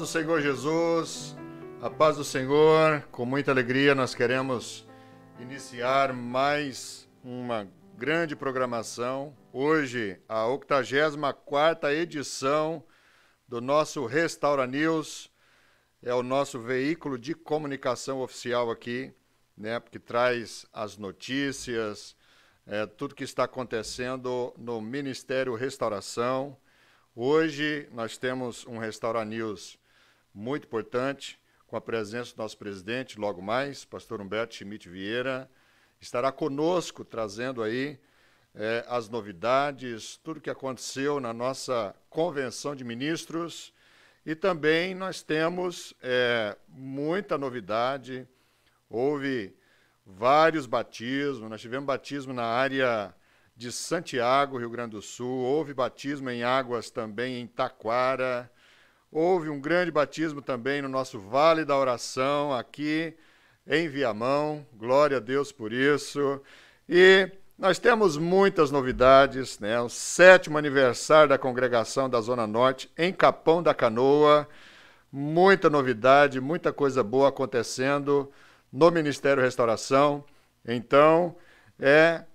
do Senhor Jesus, a paz do Senhor. Com muita alegria nós queremos iniciar mais uma grande programação. Hoje, a 84ª edição do nosso Restaura News. É o nosso veículo de comunicação oficial aqui, né, que traz as notícias, tudo que está acontecendo no Ministério Restauração. Hoje nós temos um Restaura News muito importante, com a presença do nosso presidente, logo mais, pastor Humberto Schmidt Vieira, estará conosco trazendo aí as novidades, tudo que aconteceu na nossa convenção de ministros. E também nós temos muita novidade, houve vários batismos, nós tivemos batismo na área de Santiago, Rio Grande do Sul, houve batismo em águas também em Taquara, houve um grande batismo também no nosso Vale da Oração, aqui em Viamão, glória a Deus por isso. E nós temos muitas novidades, né? O 7º aniversário da Congregação da Zona Norte em Capão da Canoa, muita novidade, muita coisa boa acontecendo no Ministério Restauração. Então,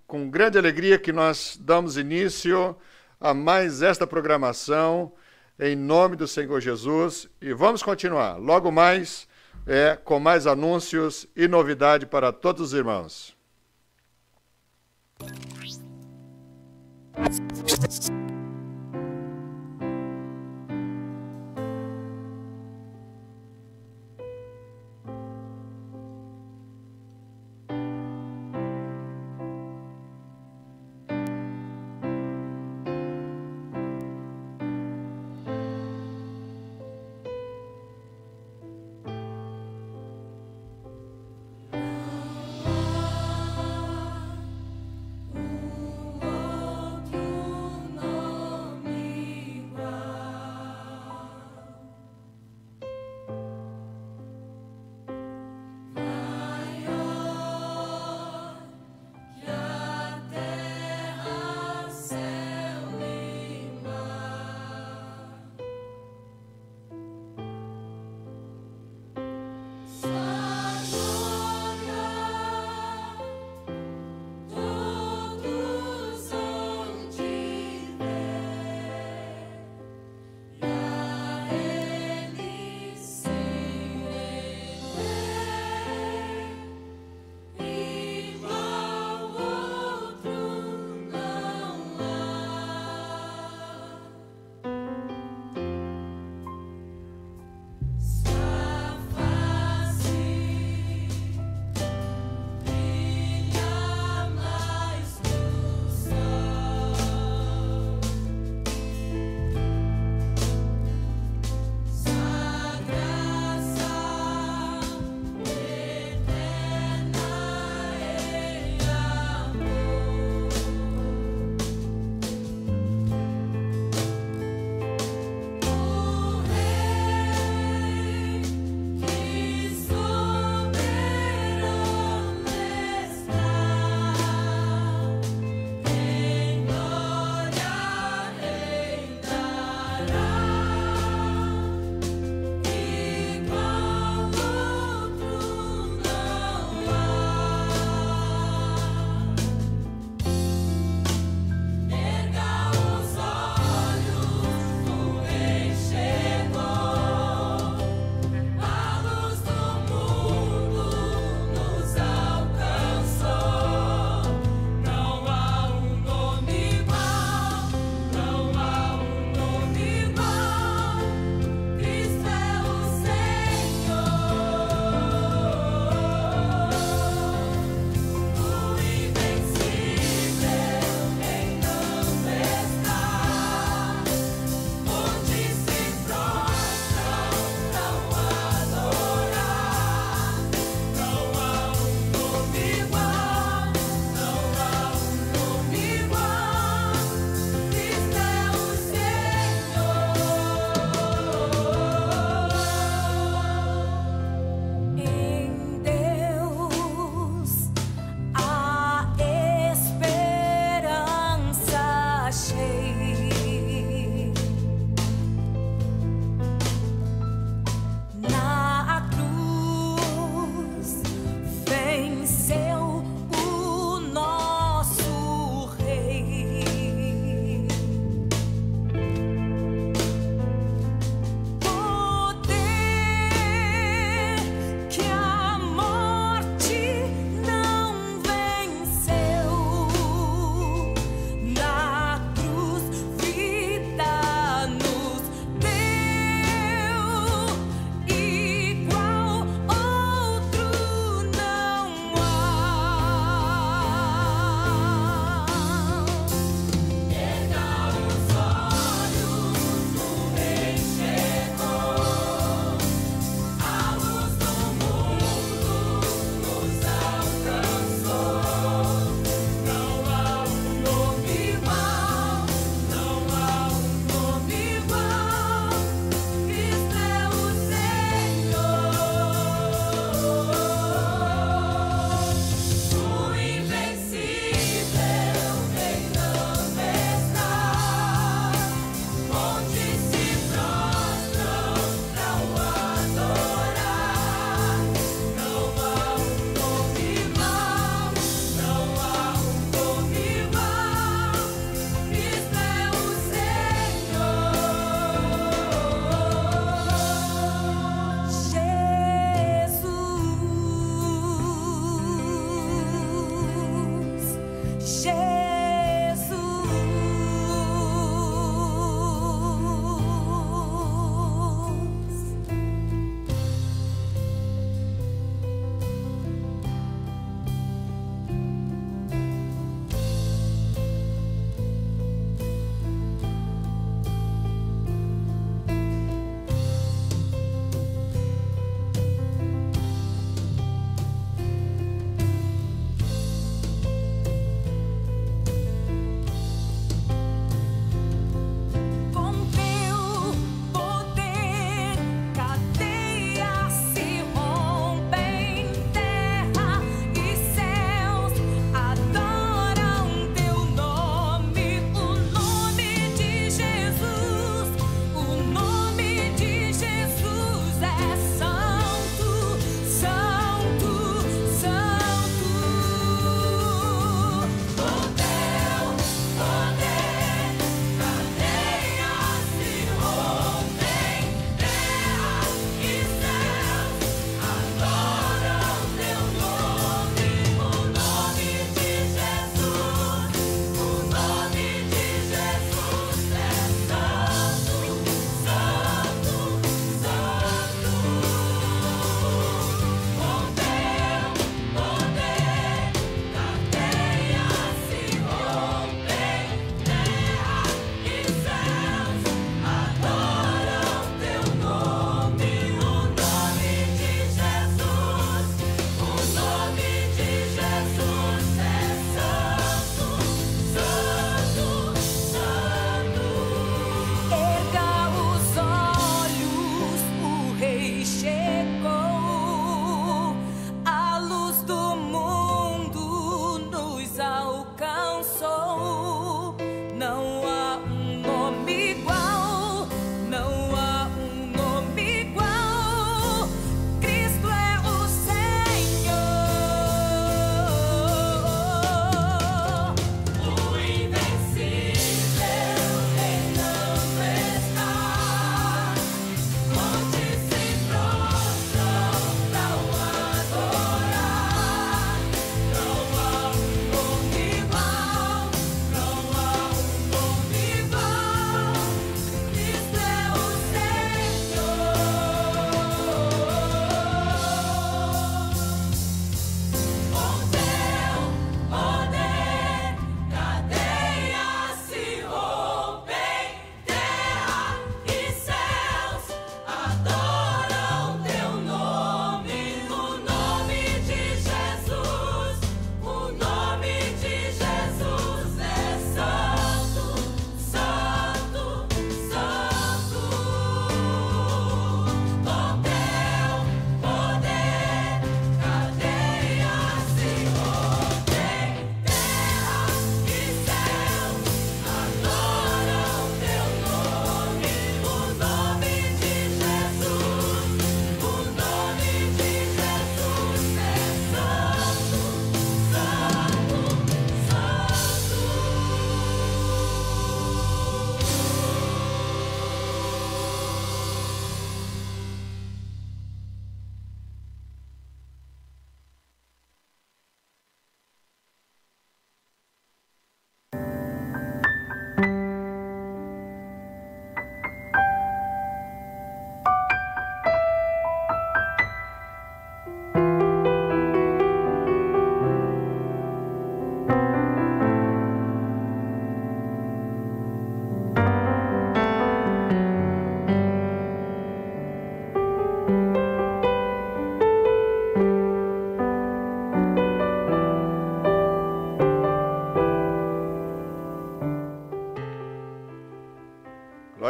com grande alegria que nós damos início a mais esta programação, em nome do Senhor Jesus, e vamos continuar logo mais com mais anúncios e novidade para todos os irmãos. Outro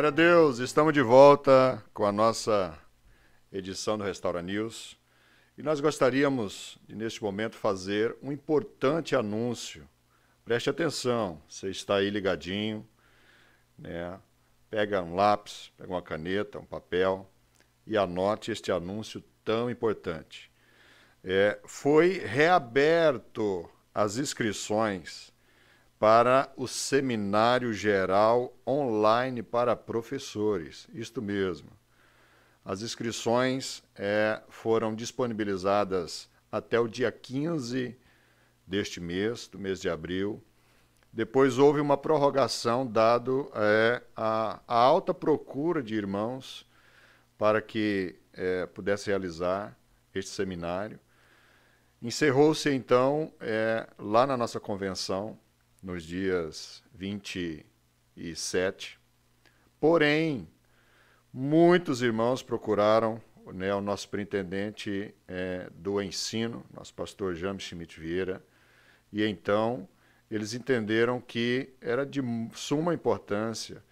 Glória a Deus, estamos de volta com a nossa edição do Restaura News e nós gostaríamos de, neste momento, fazer um importante anúncio. Preste atenção, você está aí ligadinho, né? Pega um lápis, pega uma caneta, um papel e anote este anúncio tão importante. Foi reaberto as inscrições para o Seminário Geral Online para Professores. Isto mesmo. As inscrições foram disponibilizadas até o dia 15 deste mês, do mês de abril. Depois houve uma prorrogação, dado a alta procura de irmãos para que pudesse realizar este seminário. Encerrou-se, então, lá na nossa convenção, nos dias 27. Porém, muitos irmãos procuraram, né, o nosso superintendente do ensino, nosso pastor James Schmidt Vieira, e então eles entenderam que era de suma importância,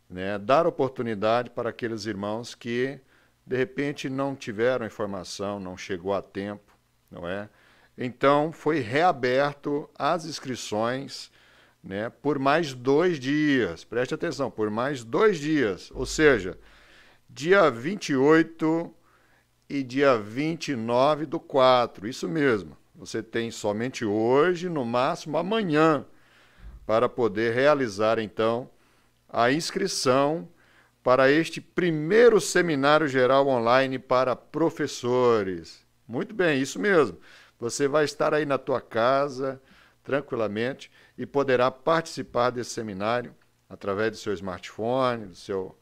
né, dar oportunidade para aqueles irmãos que, de repente, não tiveram informação, não chegou a tempo, não é? Então, foi reaberto as inscrições, né, por mais 2 dias. Preste atenção, por mais 2 dias. Ou seja, dia 28 e dia 29/4. Isso mesmo. Você tem somente hoje, no máximo amanhã, para poder realizar, então, a inscrição para este primeiro Seminário Geral Online para Professores. Muito bem, isso mesmo. Você vai estar aí na tua casa, tranquilamente, e poderá participar desse seminário através do seu smartphone, do seu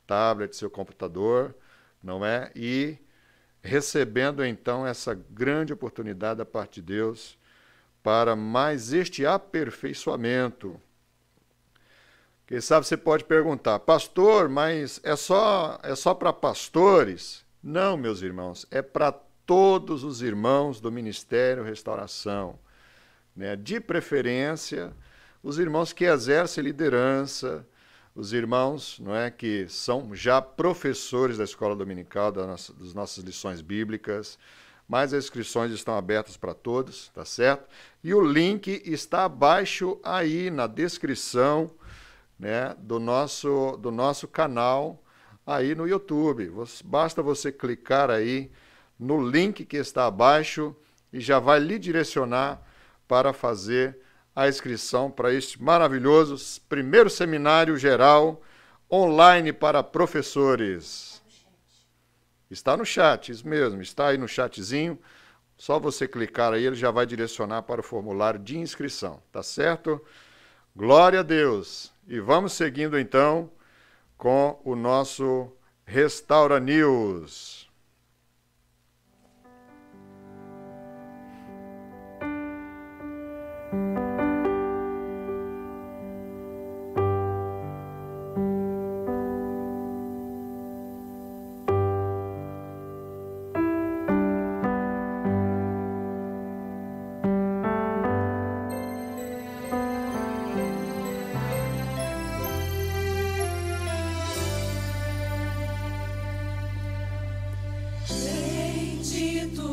tablet, do seu computador, não é? E recebendo, então, essa grande oportunidade da parte de Deus para mais este aperfeiçoamento. Quem sabe você pode perguntar, pastor, mas é só para pastores? Não, meus irmãos, é para todos os irmãos do Ministério Restauração, né? De preferência, os irmãos que exercem liderança, os irmãos, não é, que são já professores da escola dominical, das nossas lições bíblicas, mas as inscrições estão abertas para todos, tá certo? E o link está abaixo aí na descrição, né, do nosso canal aí no YouTube. Basta você clicar aí no link que está abaixo e já vai lhe direcionar para fazer a inscrição para este maravilhoso primeiro seminário geral online para professores. Está no chat, isso mesmo, está aí no chatzinho. Só você clicar aí, ele já vai direcionar para o formulário de inscrição, tá certo? Glória a Deus! E vamos seguindo então com o nosso Restaura News.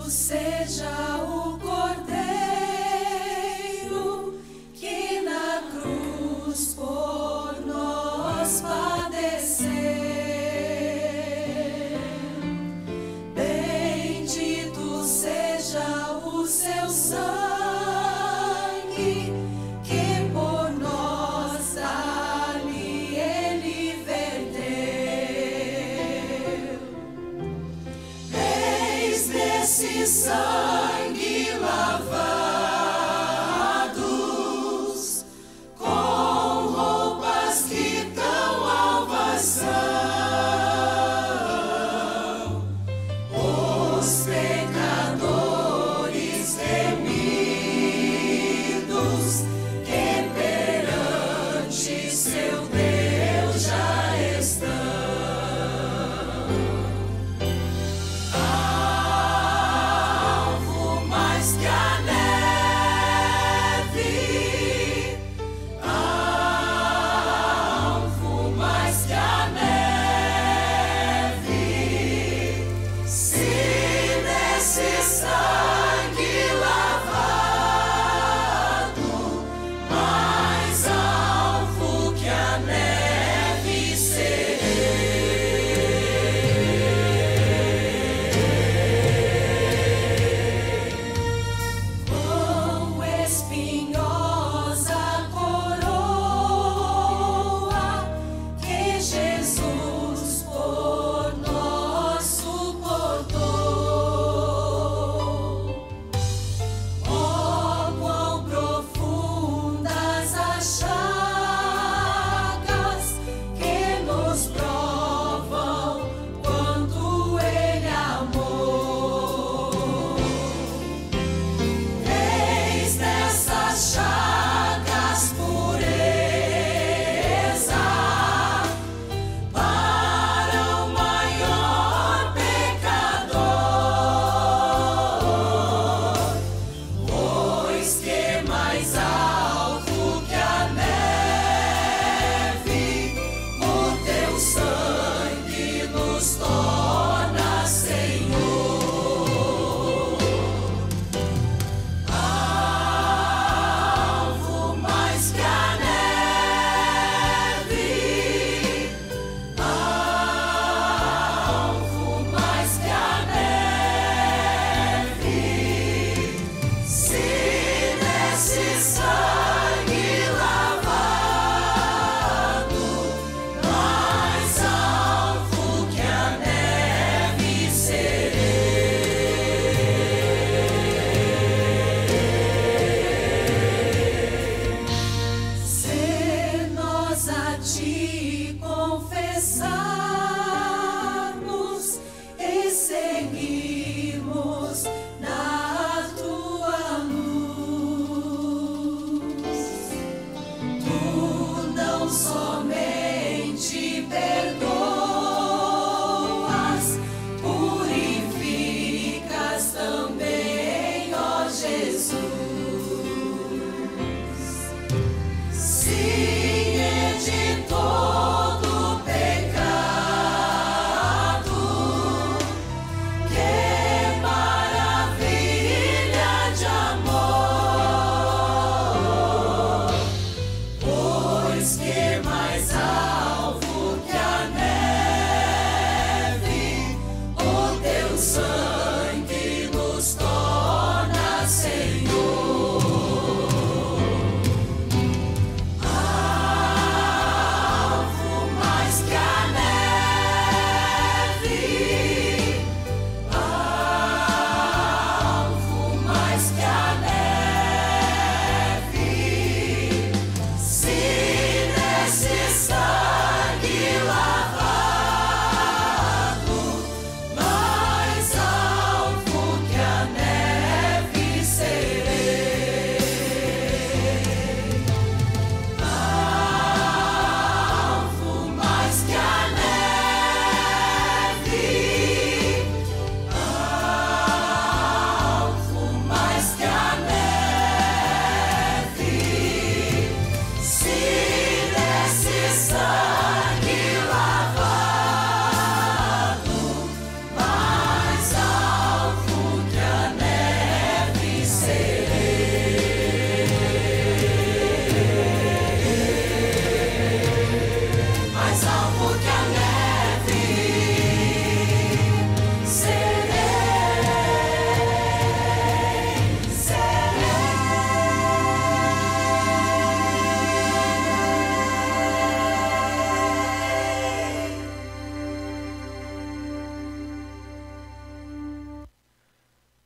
Seja o Cordeiro que na cruz por nós padeceu. Bendito seja o seu sangue que por nós ali ele verteu. Eis desse sangue lavados, com roupas que tão alvas são, os pecadores remidos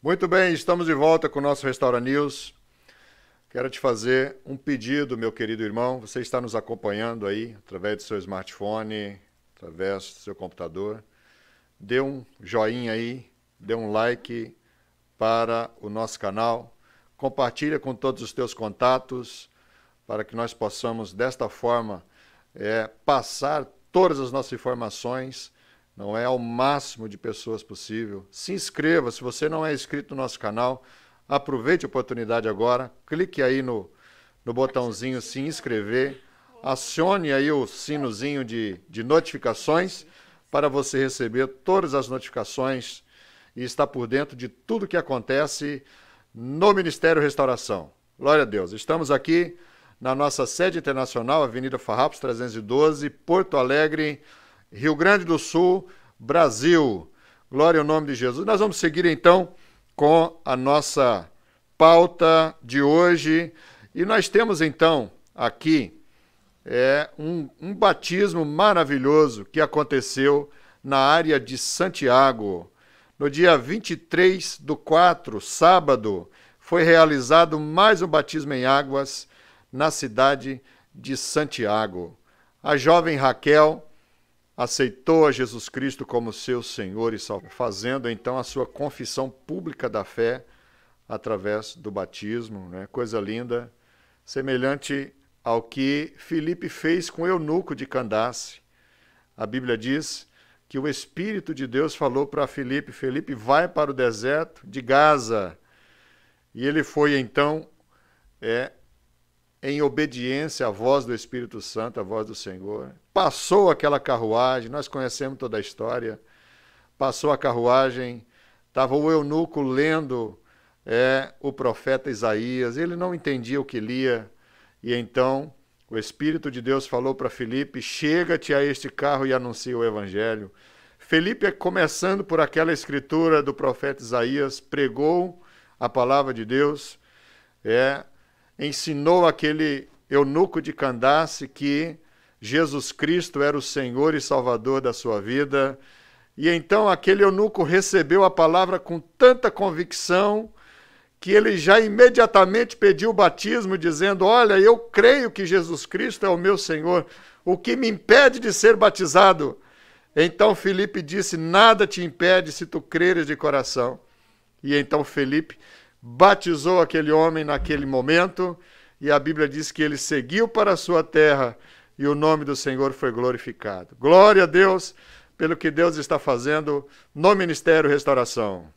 Muito bem, estamos de volta com o nosso Restaura News. Quero te fazer um pedido, meu querido irmão. Você está nos acompanhando aí, através do seu smartphone, através do seu computador. Dê um joinha aí, dê um like para o nosso canal. Compartilha com todos os teus contatos, para que nós possamos, desta forma, passar todas as nossas informações, não é, ao máximo de pessoas possível. Se inscreva, se você não é inscrito no nosso canal, aproveite a oportunidade agora, clique aí no botãozinho se inscrever, acione aí o sinozinho de notificações para você receber todas as notificações e estar por dentro de tudo que acontece no Ministério Restauração. Glória a Deus. Estamos aqui na nossa sede internacional, Avenida Farrapos 312, Porto Alegre, Rio Grande do Sul, Brasil. Glória ao nome de Jesus. Nós vamos seguir então com a nossa pauta de hoje. E nós temos então aqui um batismo maravilhoso que aconteceu na área de Santiago. No dia 23/4, sábado, foi realizado mais um batismo em águas na cidade de Santiago. A jovem Raquel aceitou a Jesus Cristo como seu Senhor e Salvador, fazendo então a sua confissão pública da fé através do batismo, né? Coisa linda, semelhante ao que Filipe fez com o eunuco de Candace. A Bíblia diz que o Espírito de Deus falou para Filipe: Filipe, vai para o deserto de Gaza. E ele foi então em obediência à voz do Espírito Santo, à voz do Senhor. Passou aquela carruagem, nós conhecemos toda a história. Passou a carruagem, estava o eunuco lendo o profeta Isaías, ele não entendia o que lia, e então o Espírito de Deus falou para Filipe: chega-te a este carro e anuncia o Evangelho. Filipe, começando por aquela escritura do profeta Isaías, pregou a palavra de Deus, ensinou aquele eunuco de Candace que Jesus Cristo era o Senhor e Salvador da sua vida. E então aquele eunuco recebeu a palavra com tanta convicção que ele já imediatamente pediu o batismo, dizendo: olha, eu creio que Jesus Cristo é o meu Senhor, o que me impede de ser batizado? Então Filipe disse: nada te impede se tu creres de coração. E então Filipe batizou aquele homem naquele momento, e a Bíblia diz que ele seguiu para a sua terra e o nome do Senhor foi glorificado. Glória a Deus pelo que Deus está fazendo no Ministério Restauração.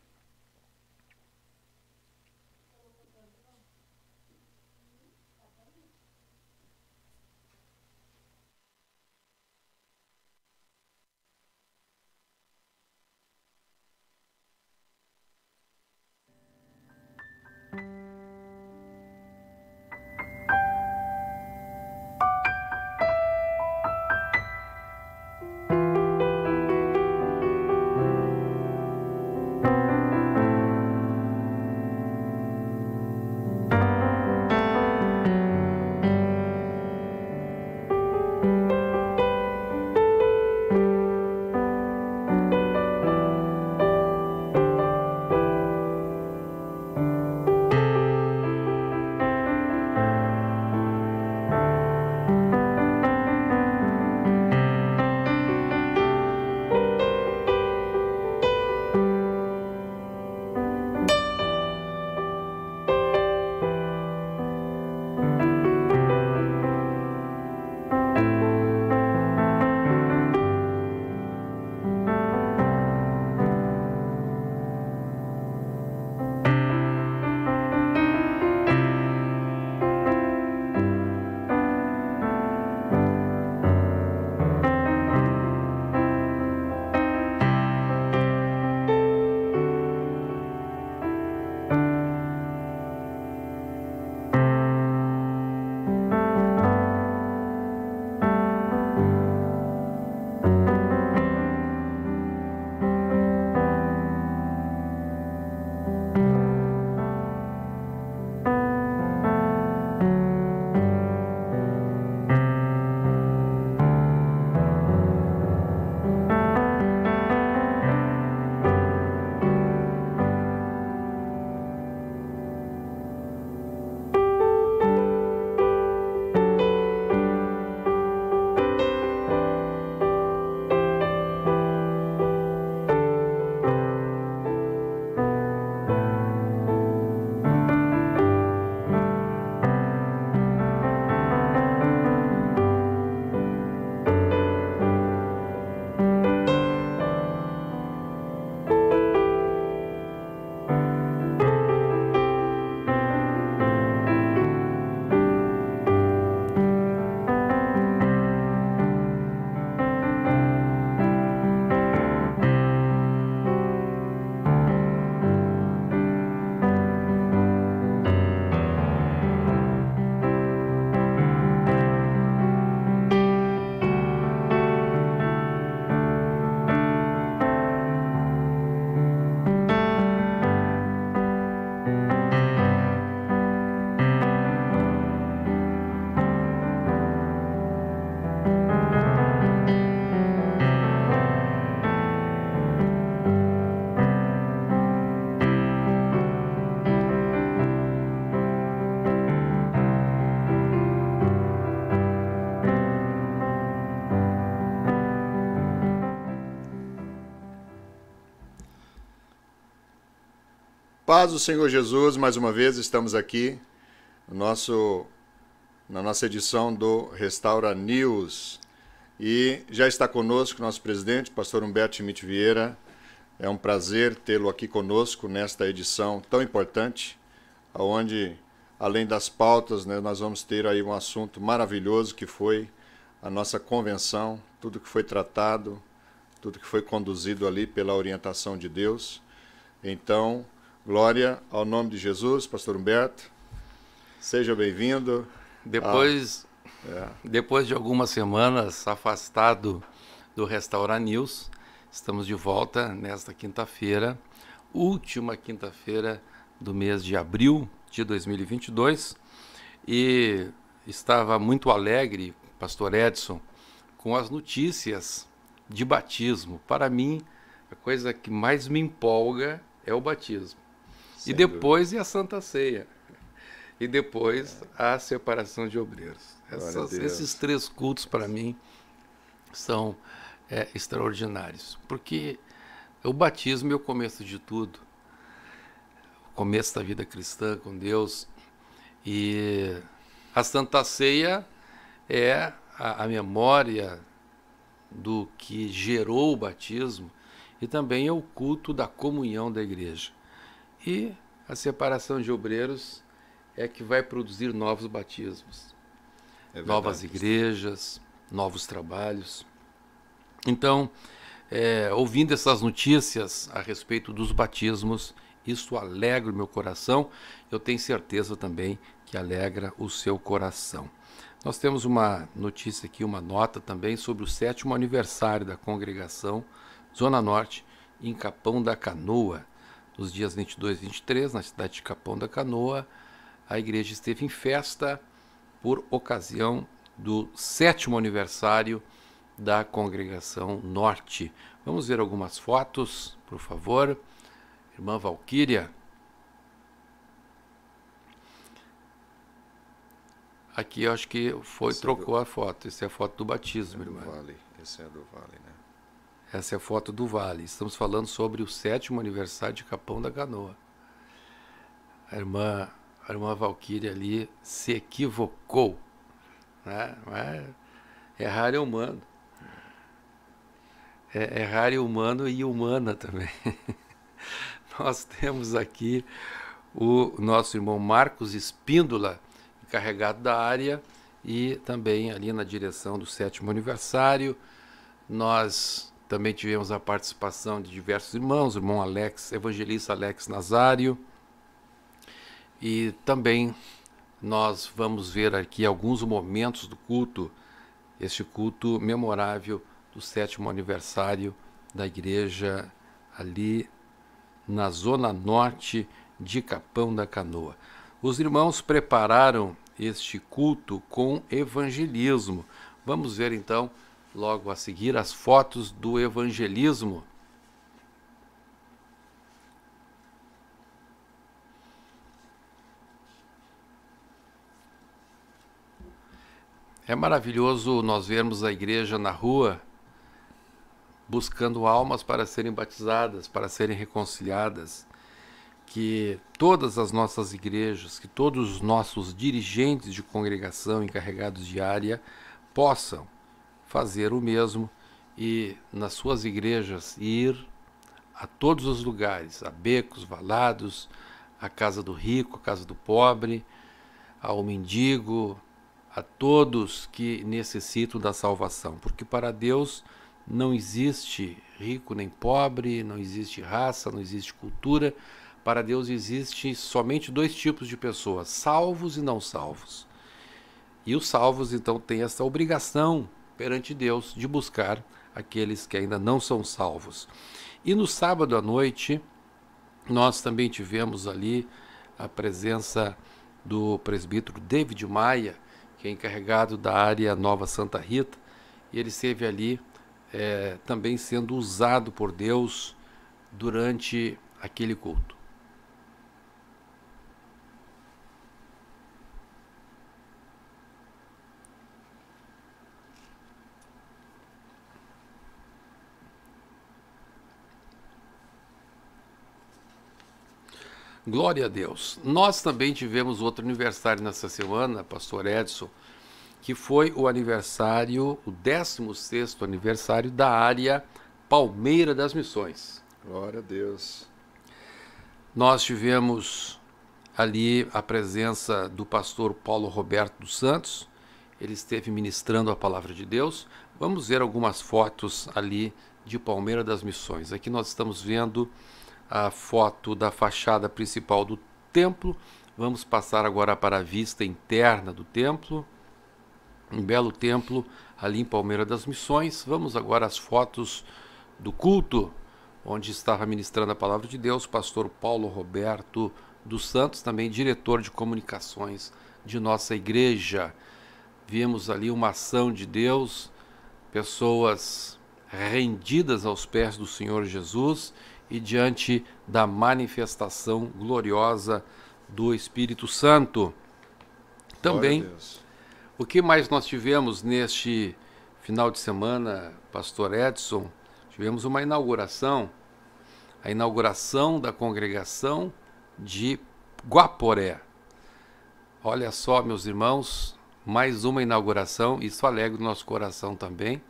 Paz do Senhor Jesus, mais uma vez estamos aqui na nossa edição do Restaura News. E já está conosco nosso presidente, pastor Humberto Schmidt Vieira. É um prazer tê-lo aqui conosco nesta edição tão importante, onde, além das pautas, né, nós vamos ter aí um assunto maravilhoso que foi a nossa convenção, tudo que foi tratado, tudo que foi conduzido ali pela orientação de Deus. Então, glória ao nome de Jesus, pastor Humberto. Seja bem-vindo. Depois de algumas semanas afastado do Restaura News, estamos de volta nesta quinta-feira, última quinta-feira do mês de abril de 2022, e estava muito alegre, pastor Edson, com as notícias de batismo. Para mim, a coisa que mais me empolga é o batismo. E depois a Santa Ceia. E depois a separação de obreiros. Esses três cultos, para mim, são extraordinários. Porque o batismo é o começo de tudo. O começo da vida cristã com Deus. E a Santa Ceia é a memória do que gerou o batismo e também é o culto da comunhão da igreja. E a separação de obreiros é que vai produzir novos batismos, novas igrejas, novos trabalhos. Então, ouvindo essas notícias a respeito dos batismos, isso alegra o meu coração. Eu tenho certeza também que alegra o seu coração. Nós temos uma notícia aqui, uma nota também sobre o 7º aniversário da congregação Zona Norte, em Capão da Canoa. Nos dias 22 e 23, na cidade de Capão da Canoa, a igreja esteve em festa por ocasião do 7º aniversário da congregação Norte. Vamos ver algumas fotos, por favor. Irmã Valquíria. Aqui eu acho que trocou a foto. Essa é a foto do batismo, irmã. Esse é do Vale, né? Essa é a foto do Vale. Estamos falando sobre o 7º aniversário de Capão da Canoa. A irmã Valquíria ali se equivocou. Né? Mas errar é humano. Errar é humano e humana também. Nós temos aqui o nosso irmão Marcos Espíndola, encarregado da área, e também ali na direção do 7º aniversário. Nós também tivemos a participação de diversos irmãos, o irmão Alex, evangelista Alex Nazário, e também nós vamos ver aqui alguns momentos do culto, este culto memorável do 7º aniversário da igreja ali na Zona Norte de Capão da Canoa. Os irmãos prepararam este culto com evangelismo. Vamos ver então, logo a seguir, as fotos do evangelismo. É maravilhoso nós vermos a igreja na rua buscando almas para serem batizadas, para serem reconciliadas. Que todas as nossas igrejas, que todos os nossos dirigentes de congregação, encarregados de área, possam fazer o mesmo e nas suas igrejas ir a todos os lugares, a becos, valados, a casa do rico, a casa do pobre, ao mendigo, a todos que necessitam da salvação, porque para Deus não existe rico nem pobre, não existe raça, não existe cultura. Para Deus existe somente dois tipos de pessoas, salvos e não salvos. E os salvos, então, têm essa obrigação perante Deus de buscar aqueles que ainda não são salvos. E no sábado à noite, nós também tivemos ali a presença do presbítero David Maia, que é encarregado da área Nova Santa Rita, e ele esteve ali também sendo usado por Deus durante aquele culto. Glória a Deus. Nós também tivemos outro aniversário nessa semana, pastor Edson, que foi o aniversário, o 16º aniversário da área Palmeira das Missões. Glória a Deus. Nós tivemos ali a presença do pastor Paulo Roberto dos Santos. Ele esteve ministrando a palavra de Deus. Vamos ver algumas fotos ali de Palmeira das Missões. Aqui nós estamos vendo a foto da fachada principal do templo. Vamos passar agora para a vista interna do templo. Um belo templo ali em Palmeira das Missões. Vamos agora às fotos do culto, onde estava ministrando a palavra de Deus, pastor Paulo Roberto dos Santos, também diretor de comunicações de nossa igreja. Vimos ali uma ação de Deus, pessoas rendidas aos pés do Senhor Jesus e diante da manifestação gloriosa do Espírito Santo. Também, o que mais nós tivemos neste final de semana, pastor Edson? Tivemos uma inauguração, a inauguração da congregação de Guaporé. Olha só, meus irmãos, mais uma inauguração, isso alegra o nosso coração também.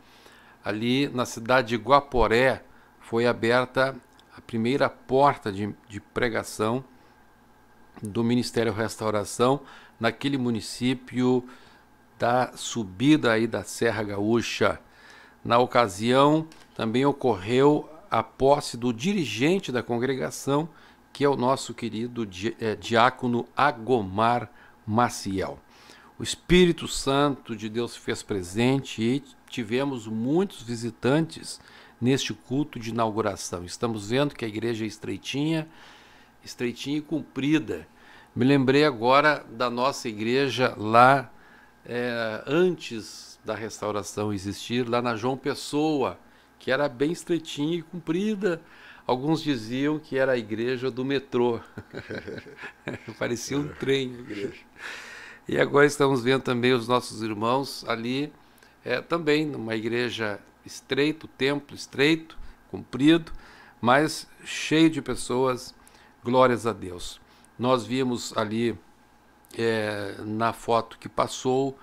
Ali na cidade de Guaporé foi aberta a primeira porta de pregação do Ministério Restauração, naquele município da subida aí da Serra Gaúcha. Na ocasião, também ocorreu a posse do dirigente da congregação, que é o nosso querido diácono Agomar Maciel. O Espírito Santo de Deus se fez presente e tivemos muitos visitantes neste culto de inauguração. Estamos vendo que a igreja é estreitinha e comprida. Me lembrei agora da nossa igreja lá, antes da restauração existir, lá na João Pessoa, que era bem estreitinha e comprida. Alguns diziam que era a igreja do metrô. Parecia um trem a igreja. E agora estamos vendo também os nossos irmãos ali, também numa igreja estreita, templo estreito, comprido, mas cheio de pessoas, glórias a Deus. Nós vimos ali, na foto que passou,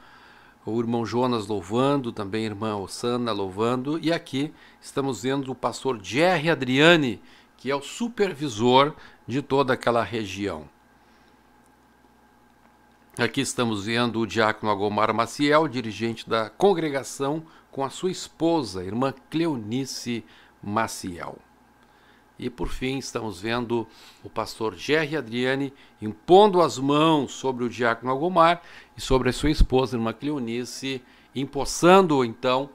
o irmão Jonas louvando, também a irmã Osana louvando, e aqui estamos vendo o pastor Jerry Adriani, que é o supervisor de toda aquela região. Aqui estamos vendo o diácono Agomar Maciel, dirigente da congregação, com a sua esposa, a irmã Cleonice Maciel. E por fim estamos vendo o pastor Jerry Adriani impondo as mãos sobre o diácono Agomar e sobre a sua esposa, a irmã Cleonice, empossando-o então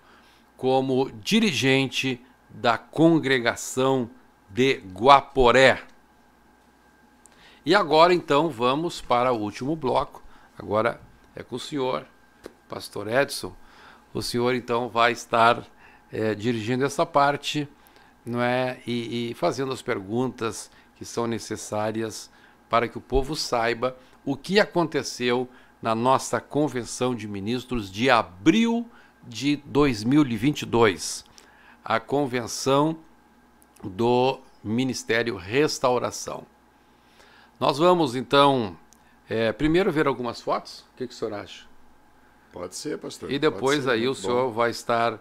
como dirigente da congregação de Guaporé. E agora então vamos para o último bloco. Agora é com o senhor, pastor Edson. O senhor então vai estar dirigindo essa parte, não é? E fazendo as perguntas que são necessárias para que o povo saiba o que aconteceu na nossa convenção de ministros de abril de 2022, a convenção do Ministério Restauração. Nós vamos então primeiro ver algumas fotos. O que o senhor acha? Pode ser, pastor. E depois aí o senhor bom. vai estar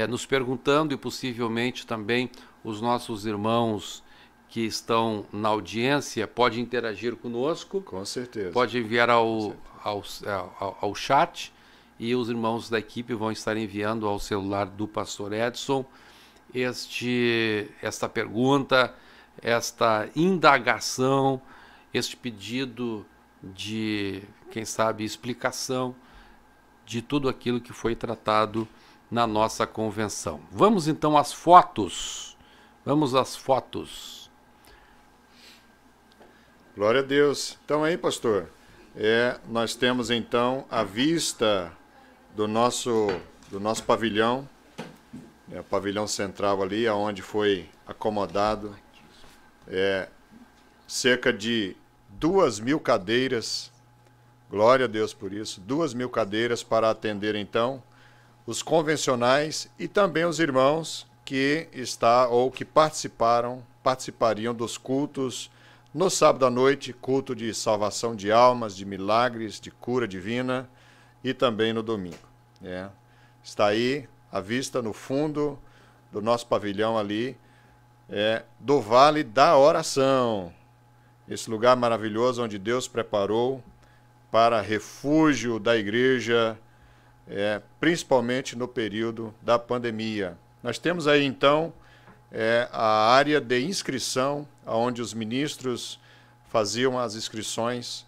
nos perguntando, e possivelmente também os nossos irmãos que estão na audiência podem interagir conosco. Com certeza. Pode enviar ao chat, e os irmãos da equipe vão estar enviando ao celular do pastor Edson esta pergunta, esta indagação, este pedido de, quem sabe, explicação de tudo aquilo que foi tratado na nossa convenção. Vamos então às fotos. Vamos às fotos. Glória a Deus. Então aí, pastor, nós temos então a vista do nosso pavilhão, o pavilhão central ali, onde foi acomodado cerca de 2.000 cadeiras. Glória a Deus por isso. 2.000 cadeiras para atender então os convencionais e também os irmãos que participaram, participariam dos cultos No sábado à noite, culto de salvação de almas, de milagres, de cura divina, e também no domingo. Está aí à vista no fundo do nosso pavilhão ali, do Vale da Oração. Esse lugar maravilhoso onde Deus preparou para refúgio da igreja, principalmente no período da pandemia. Nós temos aí então a área de inscrição, onde os ministros faziam as inscrições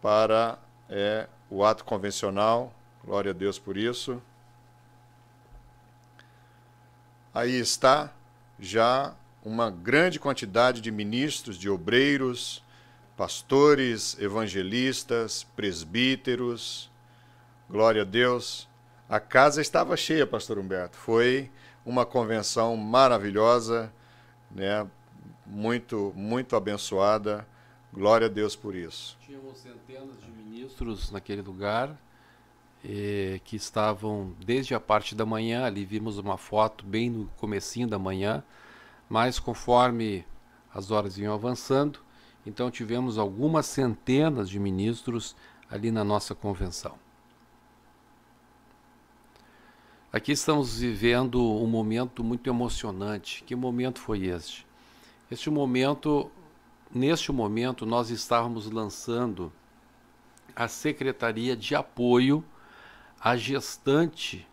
para o ato convencional. Glória a Deus por isso. Aí está já uma grande quantidade de ministros, de obreiros, pastores, evangelistas, presbíteros. Glória a Deus. A casa estava cheia, pastor Humberto. Foi uma convenção maravilhosa, muito, muito abençoada. Glória a Deus por isso. Tínhamos centenas de ministros naquele lugar, que estavam desde a parte da manhã. Ali vimos uma foto bem no comecinho da manhã, mas conforme as horas iam avançando, então tivemos algumas centenas de ministros ali na nossa convenção. Aqui estamos vivendo um momento muito emocionante. Que momento foi este? Neste momento nós estávamos lançando a Secretaria de Apoio à Gestante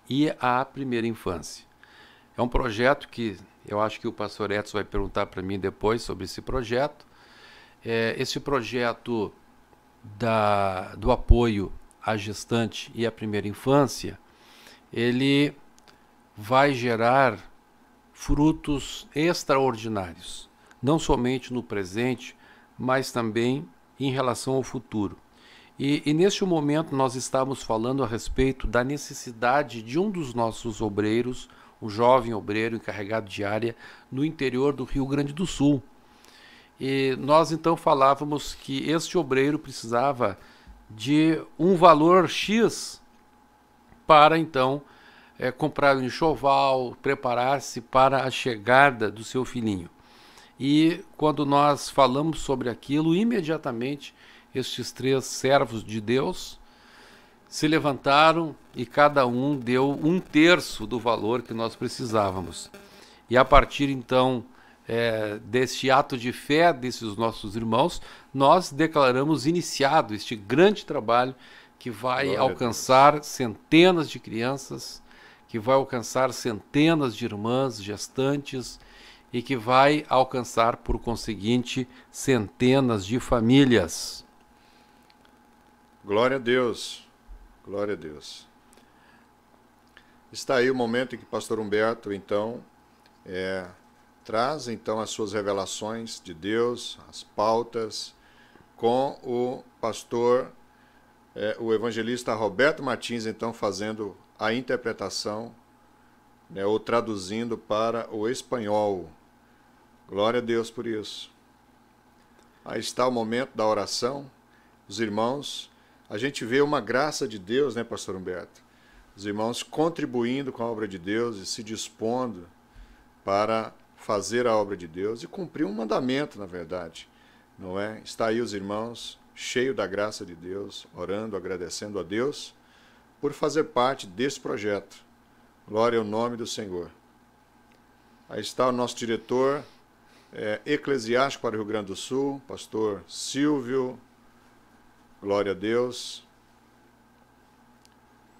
e à Primeira Infância. É um projeto que eu acho que o pastor Edson vai perguntar para mim depois sobre esse projeto. Esse projeto do apoio à gestante e à primeira infância, ele vai gerar frutos extraordinários, não somente no presente, mas também em relação ao futuro. E neste momento nós estamos falando a respeito da necessidade de um dos nossos obreiros, um jovem obreiro encarregado de área no interior do Rio Grande do Sul. E nós então falávamos que este obreiro precisava de um valor X para então comprar um enxoval, preparar-se para a chegada do seu filhinho. E quando nós falamos sobre aquilo, imediatamente estes 3 servos de Deus se levantaram e cada um deu 1/3 do valor que nós precisávamos. E a partir então deste ato de fé desses nossos irmãos, nós declaramos iniciado este grande trabalho que vai alcançar centenas de crianças, que vai alcançar centenas de irmãs gestantes e que vai alcançar, por conseguinte, centenas de famílias. Glória a Deus, glória a Deus. Está aí o momento em que o pastor Humberto, então, traz então as suas revelações de Deus, as pautas, com o pastor, o evangelista Roberto Martins, então, fazendo a interpretação, ou traduzindo para o espanhol. Glória a Deus por isso. Aí está o momento da oração. Os irmãos, a gente vê uma graça de Deus, pastor Humberto? Os irmãos contribuindo com a obra de Deus e se dispondo para fazer a obra de Deus e cumprir um mandamento, na verdade, não é? Está aí os irmãos, cheios da graça de Deus, orando, agradecendo a Deus por fazer parte desse projeto. Glória ao nome do Senhor. Aí está o nosso diretor eclesiástico para o Rio Grande do Sul, pastor Silvio. Glória a Deus.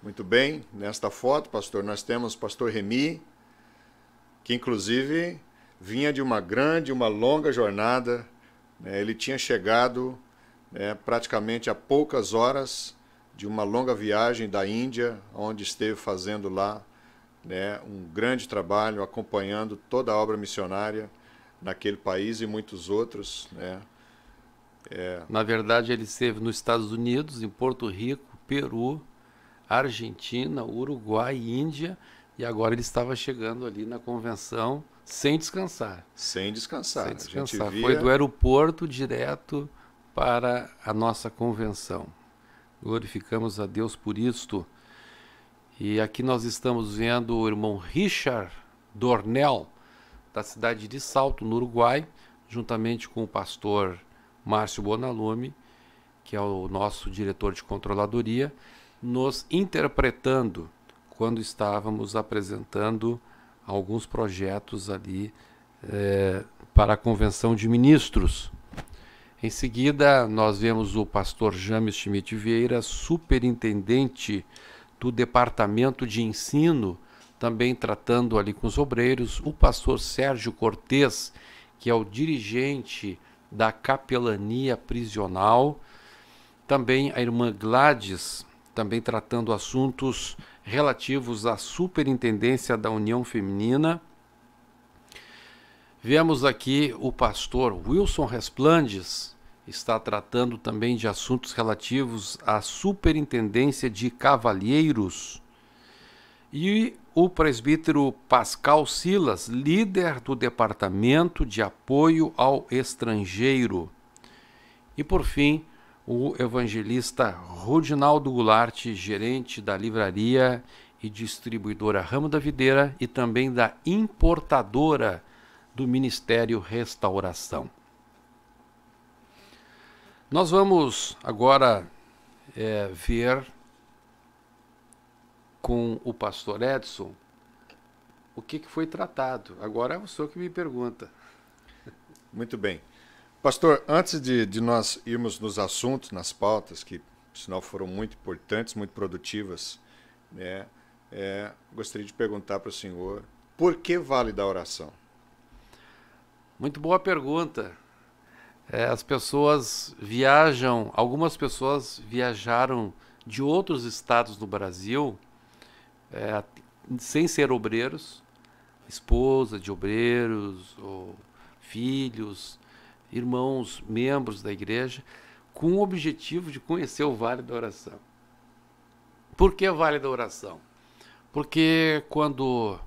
Muito bem, nesta foto, pastor, nós temos o pastor Remy, que inclusive vinha de uma longa jornada. Ele tinha chegado praticamente a poucas horas de uma longa viagem da Índia, onde esteve fazendo lá um grande trabalho, acompanhando toda a obra missionária naquele país e muitos outros. Na verdade, ele esteve nos Estados Unidos, em Porto Rico, Peru, Argentina, Uruguai, Índia, e agora ele estava chegando ali na convenção sem descansar. Sem descansar. Sem descansar. Foi do aeroporto direto para a nossa convenção. Glorificamos a Deus por isto. E aqui nós estamos vendo o irmão Richard Dornel, da cidade de Salto, no Uruguai, juntamente com o pastor Márcio Bonalume, que é o nosso diretor de controladoria, nos interpretando quando estávamos apresentando alguns projetos ali para a Convenção de Ministros. Em seguida, nós vemos o pastor James Schmidt Vieira, superintendente do Departamento de Ensino, também tratando ali com os obreiros, o pastor Sérgio Cortez, que é o dirigente da capelania prisional, também a irmã Gladys, também tratando assuntos relativos à superintendência da União Feminina. Vemos aqui o pastor Wilson Resplandes, está tratando também de assuntos relativos à superintendência de cavalheiros. E o presbítero Pascal Silas, líder do Departamento de Apoio ao Estrangeiro. E por fim, o evangelista Rodinaldo Goulart, gerente da livraria e distribuidora Ramo da Videira e também da importadora do Ministério Restauração. Nós vamos agora ver com o pastor Edson o que foi tratado. Agora é o senhor que me pergunta. Muito bem. Pastor, antes de nós irmos nos assuntos, nas pautas, que, por sinal, foram muito importantes, muito produtivas, né, gostaria de perguntar para o senhor, por que Vale da Oração? Muito boa pergunta. As pessoas viajam, algumas pessoas viajaram de outros estados do Brasil, sem ser obreiros, esposa de obreiros, ou filhos, irmãos, membros da igreja, com o objetivo de conhecer o Vale da Oração. Por que Vale da Oração? Porque quando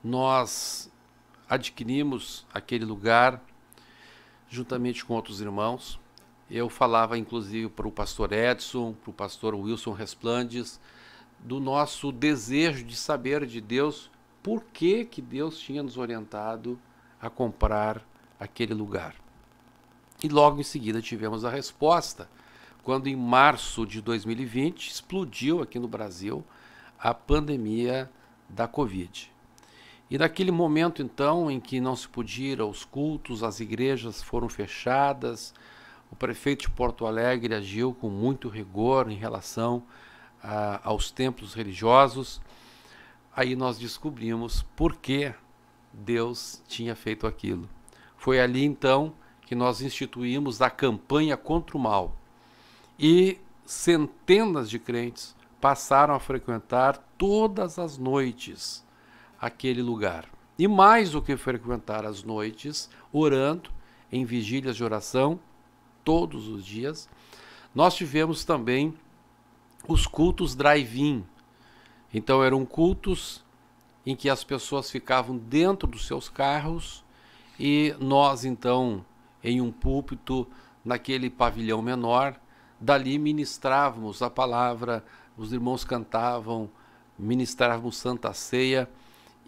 nós adquirimos aquele lugar, juntamente com outros irmãos, eu falava inclusive para o pastor Edson, para o pastor Wilson Resplandes, do nosso desejo de saber de Deus por que Deus tinha nos orientado a comprar aquele lugar. E logo em seguida tivemos a resposta, quando em março de 2020 explodiu aqui no Brasil a pandemia da Covid. E naquele momento, então, em que não se podia ir aos cultos, as igrejas foram fechadas, o prefeito de Porto Alegre agiu com muito rigor em relação aos templos religiosos. Aí nós descobrimos por que Deus tinha feito aquilo. Foi ali, então, que nós instituímos a campanha contra o mal. E centenas de crentes passaram a frequentar todas as noites aquele lugar. E mais do que frequentar as noites, orando em vigílias de oração, todos os dias, nós tivemos também os cultos drive-in. Então eram cultos em que as pessoas ficavam dentro dos seus carros e nós, então, em um púlpito, naquele pavilhão menor, dali ministrávamos a palavra, os irmãos cantavam, ministrávamos Santa Ceia.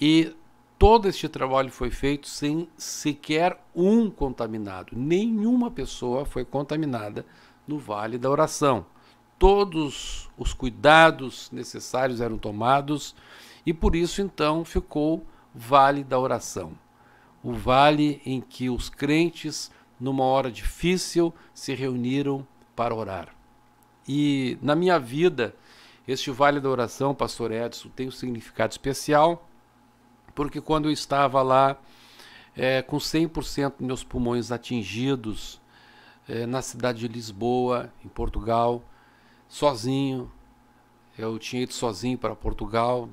E todo este trabalho foi feito sem sequer um contaminado. Nenhuma pessoa foi contaminada no Vale da Oração. Todos os cuidados necessários eram tomados e por isso então ficou Vale da Oração. O vale em que os crentes, numa hora difícil, se reuniram para orar. E na minha vida, este Vale da Oração, pastor Edson, tem um significado especial, porque quando eu estava lá com 100% dos meus pulmões atingidos, na cidade de Lisboa, em Portugal, sozinho, eu tinha ido sozinho para Portugal,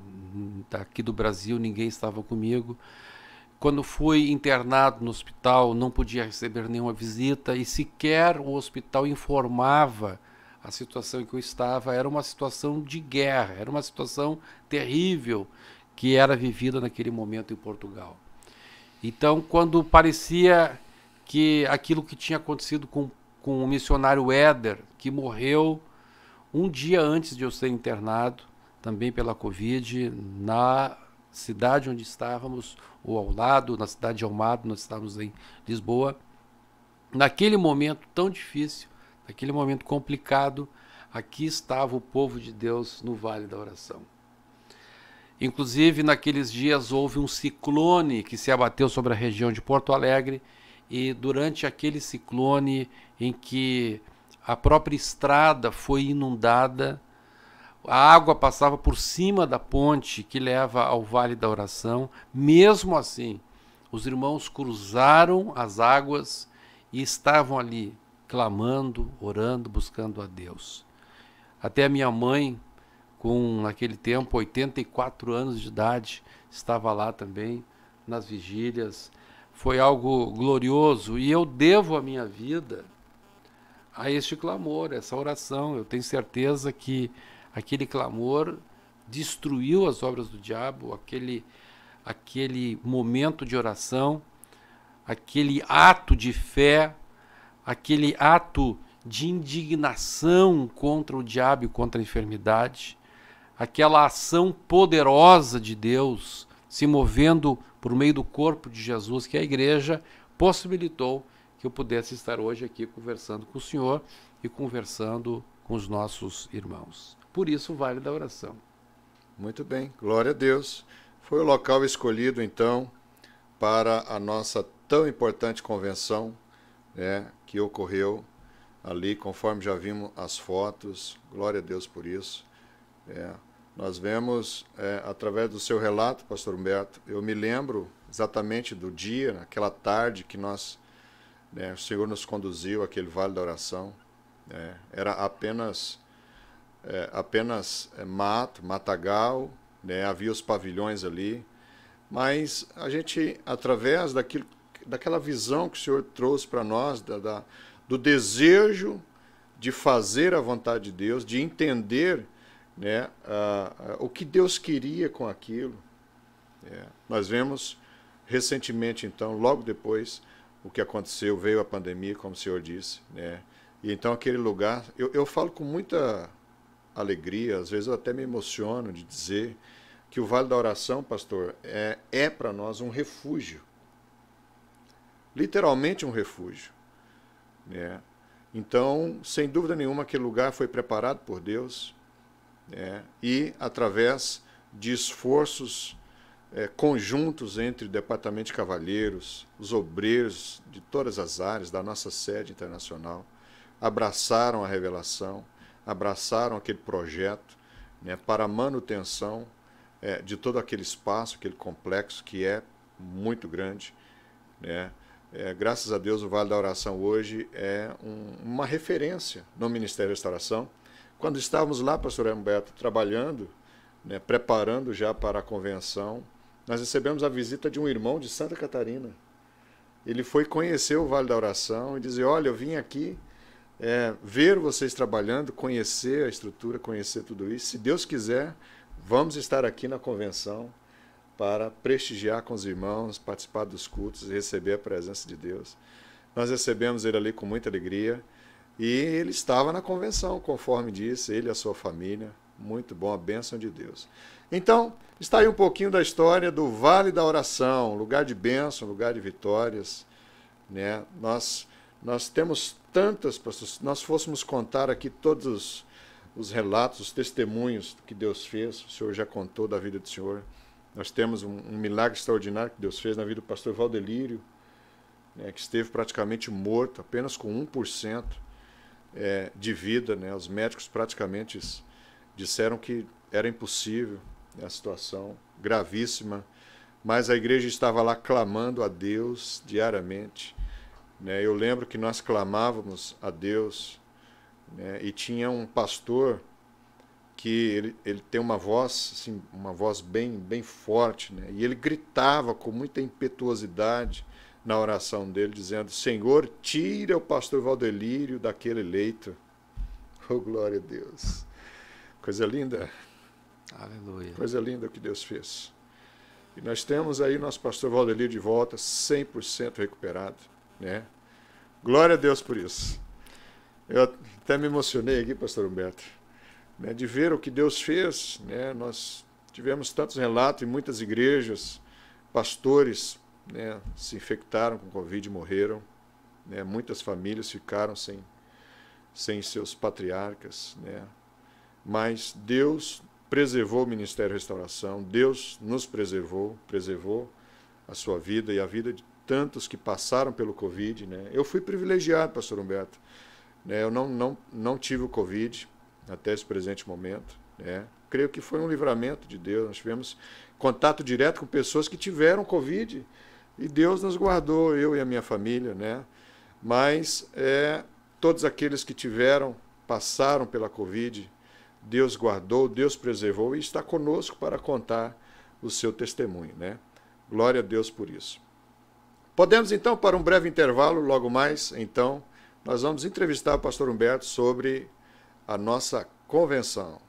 daqui do Brasil ninguém estava comigo. Quando fui internado no hospital, não podia receber nenhuma visita e sequer o hospital informava a situação em que eu estava. Era uma situação de guerra, era uma situação terrível que era vivida naquele momento em Portugal. Então, quando parecia que aquilo que tinha acontecido com o missionário Éder, que morreu um dia antes de eu ser internado, também pela Covid, na cidade onde estávamos, ou ao lado, na cidade de Almada, nós estávamos em Lisboa. Naquele momento tão difícil, naquele momento complicado, aqui estava o povo de Deus no Vale da Oração. Inclusive, naqueles dias houve um ciclone que se abateu sobre a região de Porto Alegre, e durante aquele ciclone em que a própria estrada foi inundada, a água passava por cima da ponte que leva ao Vale da Oração. Mesmo assim, os irmãos cruzaram as águas e estavam ali, clamando, orando, buscando a Deus. Até a minha mãe, com naquele tempo 84 anos de idade, estava lá também, nas vigílias. Foi algo glorioso, e eu devo a minha vida a este clamor, essa oração. Eu tenho certeza que aquele clamor destruiu as obras do diabo, aquele momento de oração, aquele ato de fé, aquele ato de indignação contra o diabo e contra a enfermidade, aquela ação poderosa de Deus se movendo por meio do corpo de Jesus, que a igreja possibilitou que eu pudesse estar hoje aqui conversando com o Senhor e conversando com os nossos irmãos. Por isso, o Vale da Oração. Muito bem, glória a Deus. Foi o local escolhido, então, para a nossa tão importante convenção, né, que ocorreu ali, conforme já vimos as fotos. Glória a Deus por isso. Nós vemos, através do seu relato, pastor Humberto, eu me lembro exatamente do dia, naquela tarde que nós, o Senhor nos conduziu àquele Vale da Oração. Era apenas mato, matagal, havia os pavilhões ali, mas a gente, através daquela visão que o Senhor trouxe para nós, do desejo de fazer a vontade de Deus, de entender o que Deus queria com aquilo. Nós vemos recentemente, então, logo depois, o que aconteceu, veio a pandemia, como o Senhor disse, e então aquele lugar, eu falo com muita alegria, às vezes eu até me emociono de dizer que o Vale da Oração, pastor, é para nós um refúgio, literalmente um refúgio. Então, sem dúvida nenhuma, aquele lugar foi preparado por Deus, e através de esforços conjuntos entre o Departamento de Cavalheiros, os obreiros de todas as áreas da nossa sede internacional, abraçaram a revelação, abraçaram aquele projeto para a manutenção de todo aquele espaço, aquele complexo que é muito grande. Graças a Deus, o Vale da Oração hoje é uma referência no Ministério da Restauração. Quando estávamos lá, pastor Humberto, trabalhando, preparando já para a convenção, nós recebemos a visita de um irmão de Santa Catarina. Ele foi conhecer o Vale da Oração e dizer: olha, eu vim aqui ver vocês trabalhando, conhecer a estrutura, conhecer tudo isso. Se Deus quiser, vamos estar aqui na convenção para prestigiar com os irmãos, participar dos cultos e receber a presença de Deus. Nós recebemos ele ali com muita alegria e ele estava na convenção, conforme disse, ele e a sua família. Muito bom, a bênção de Deus. Então, está aí um pouquinho da história do Vale da Oração, lugar de bênção, lugar de vitórias. Nós temos tantas, pastor, se nós fôssemos contar aqui todos os relatos, os testemunhos que Deus fez, o Senhor já contou da vida do Senhor. Nós temos um milagre extraordinário que Deus fez na vida do pastor Valdelírio, que esteve praticamente morto, apenas com 1% de vida. Os médicos praticamente disseram que era impossível, a situação gravíssima, mas a igreja estava lá clamando a Deus diariamente. Eu lembro que nós clamávamos a Deus, e tinha um pastor que ele tem uma voz, assim, uma voz bem forte, e ele gritava com muita impetuosidade na oração dele, dizendo: Senhor, tira o pastor Valdelírio daquele leito. Oh, glória a Deus. Coisa linda. Aleluia. Coisa linda o que Deus fez. E nós temos aí nosso pastor Valdelírio de volta, 100% recuperado. Glória a Deus por isso. Eu até me emocionei aqui, pastor Humberto, de ver o que Deus fez. Nós tivemos tantos relatos em muitas igrejas, pastores, né, se infectaram com Covid e morreram, né, muitas famílias ficaram sem seus patriarcas, né, mas Deus preservou o Ministério Restauração, Deus nos preservou a sua vida e a vida de tantos que passaram pelo Covid, né. Eu fui privilegiado, pastor Humberto, né, eu não tive o Covid até esse presente momento, né. Creio que foi um livramento de Deus. Nós tivemos contato direto com pessoas que tiveram Covid e Deus nos guardou, eu e a minha família, né? Mas todos aqueles que passaram pela Covid, Deus guardou, Deus preservou e está conosco para contar o seu testemunho, né? Glória a Deus por isso. Podemos então, para um breve intervalo, logo mais, então, nós vamos entrevistar o pastor Humberto sobre a nossa convenção.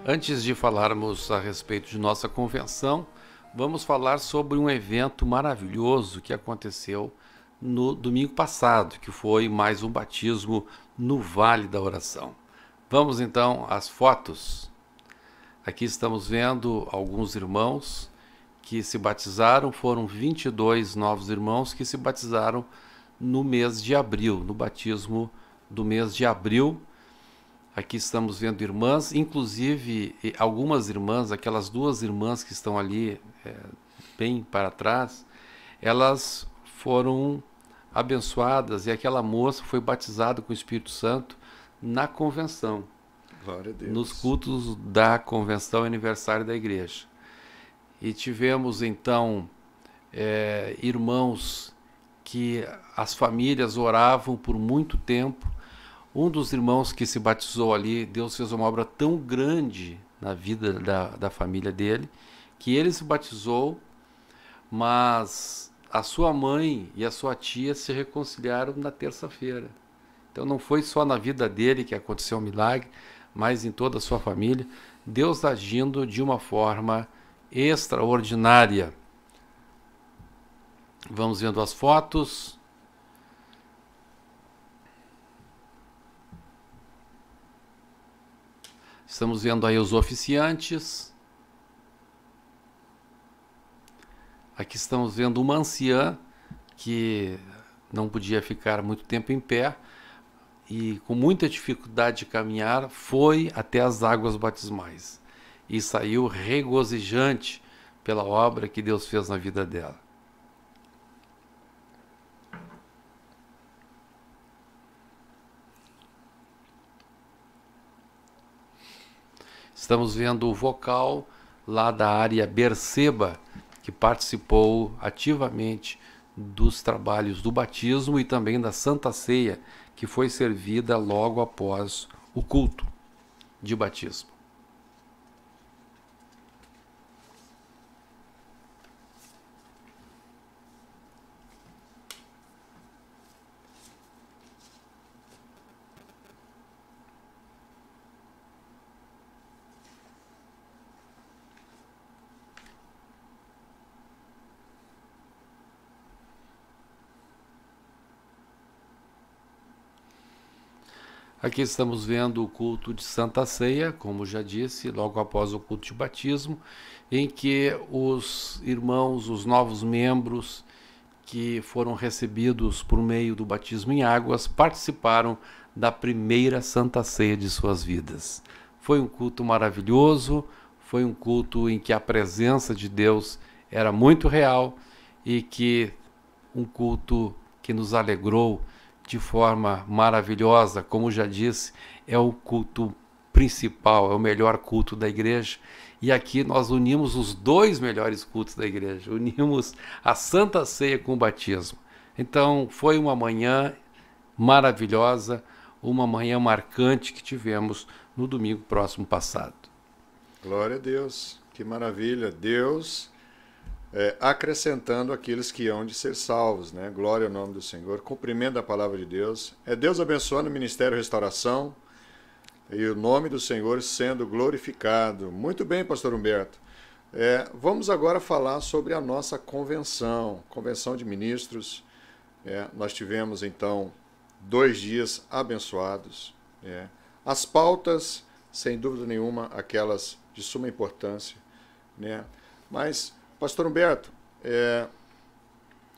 Antes de falarmos a respeito de nossa convenção, vamos falar sobre um evento maravilhoso que aconteceu no domingo passado, que foi mais um batismo no Vale da Oração. Vamos então às fotos. Aqui estamos vendo alguns irmãos que se batizaram, foram 22 novos irmãos que se batizaram no mês de abril, no batismo do mês de abril. Aqui estamos vendo irmãs, inclusive algumas irmãs, aquelas duas irmãs que estão ali bem para trás, elas foram abençoadas e aquela moça foi batizada com o Espírito Santo na convenção. Glória a Deus. Nos cultos da convenção aniversário da igreja. E tivemos então irmãos que as famílias oravam por muito tempo. Um dos irmãos que se batizou ali, Deus fez uma obra tão grande na vida da família dele, que ele se batizou, mas a sua mãe e a sua tia se reconciliaram na terça-feira. Então não foi só na vida dele que aconteceu um milagre, mas em toda a sua família, Deus agindo de uma forma extraordinária. Vamos vendo as fotos. Estamos vendo aí os oficiantes. Aqui estamos vendo uma anciã que não podia ficar muito tempo em pé e com muita dificuldade de caminhar foi até as águas batismais e saiu regozijante pela obra que Deus fez na vida dela. Estamos vendo o vocal lá da área Berseba, que participou ativamente dos trabalhos do batismo e também da Santa Ceia, que foi servida logo após o culto de batismo. Aqui estamos vendo o culto de Santa Ceia, como já disse, logo após o culto de batismo, em que os irmãos, os novos membros que foram recebidos por meio do batismo em águas, participaram da primeira Santa Ceia de suas vidas. Foi um culto maravilhoso, foi um culto em que a presença de Deus era muito real e que um culto que nos alegrou de forma maravilhosa, como já disse, é o culto principal, é o melhor culto da igreja. E aqui nós unimos os dois melhores cultos da igreja, unimos a Santa Ceia com o batismo. Então foi uma manhã maravilhosa, uma manhã marcante que tivemos no domingo próximo passado. Glória a Deus, que maravilha. Deus acrescentando aqueles que hão de ser salvos, né? Glória ao nome do Senhor, cumprimento da palavra de Deus. É Deus abençoando o Ministério Restauração e o nome do Senhor sendo glorificado. Muito bem, pastor Humberto. Vamos agora falar sobre a nossa convenção de ministros. Nós tivemos, então, 2 dias abençoados. As pautas, sem dúvida nenhuma, aquelas de suma importância, né? Mas, pastor Humberto,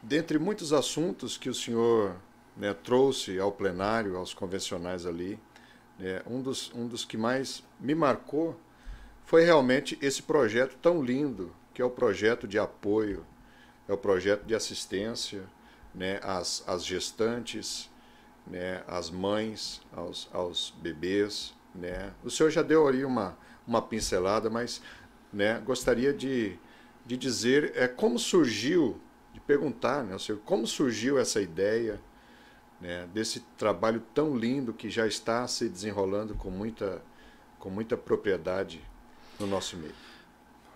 dentre muitos assuntos que o senhor, né, trouxe ao plenário, aos convencionais ali, um dos que mais me marcou foi realmente esse projeto tão lindo, que é o projeto de apoio, é o projeto de assistência, né, às gestantes, né, às mães, aos bebês, né? O senhor já deu ali uma pincelada, mas, né, gostaria de dizer como surgiu, de perguntar, né, senhor, como surgiu essa ideia, né, desse trabalho tão lindo que já está se desenrolando com muita propriedade no nosso meio.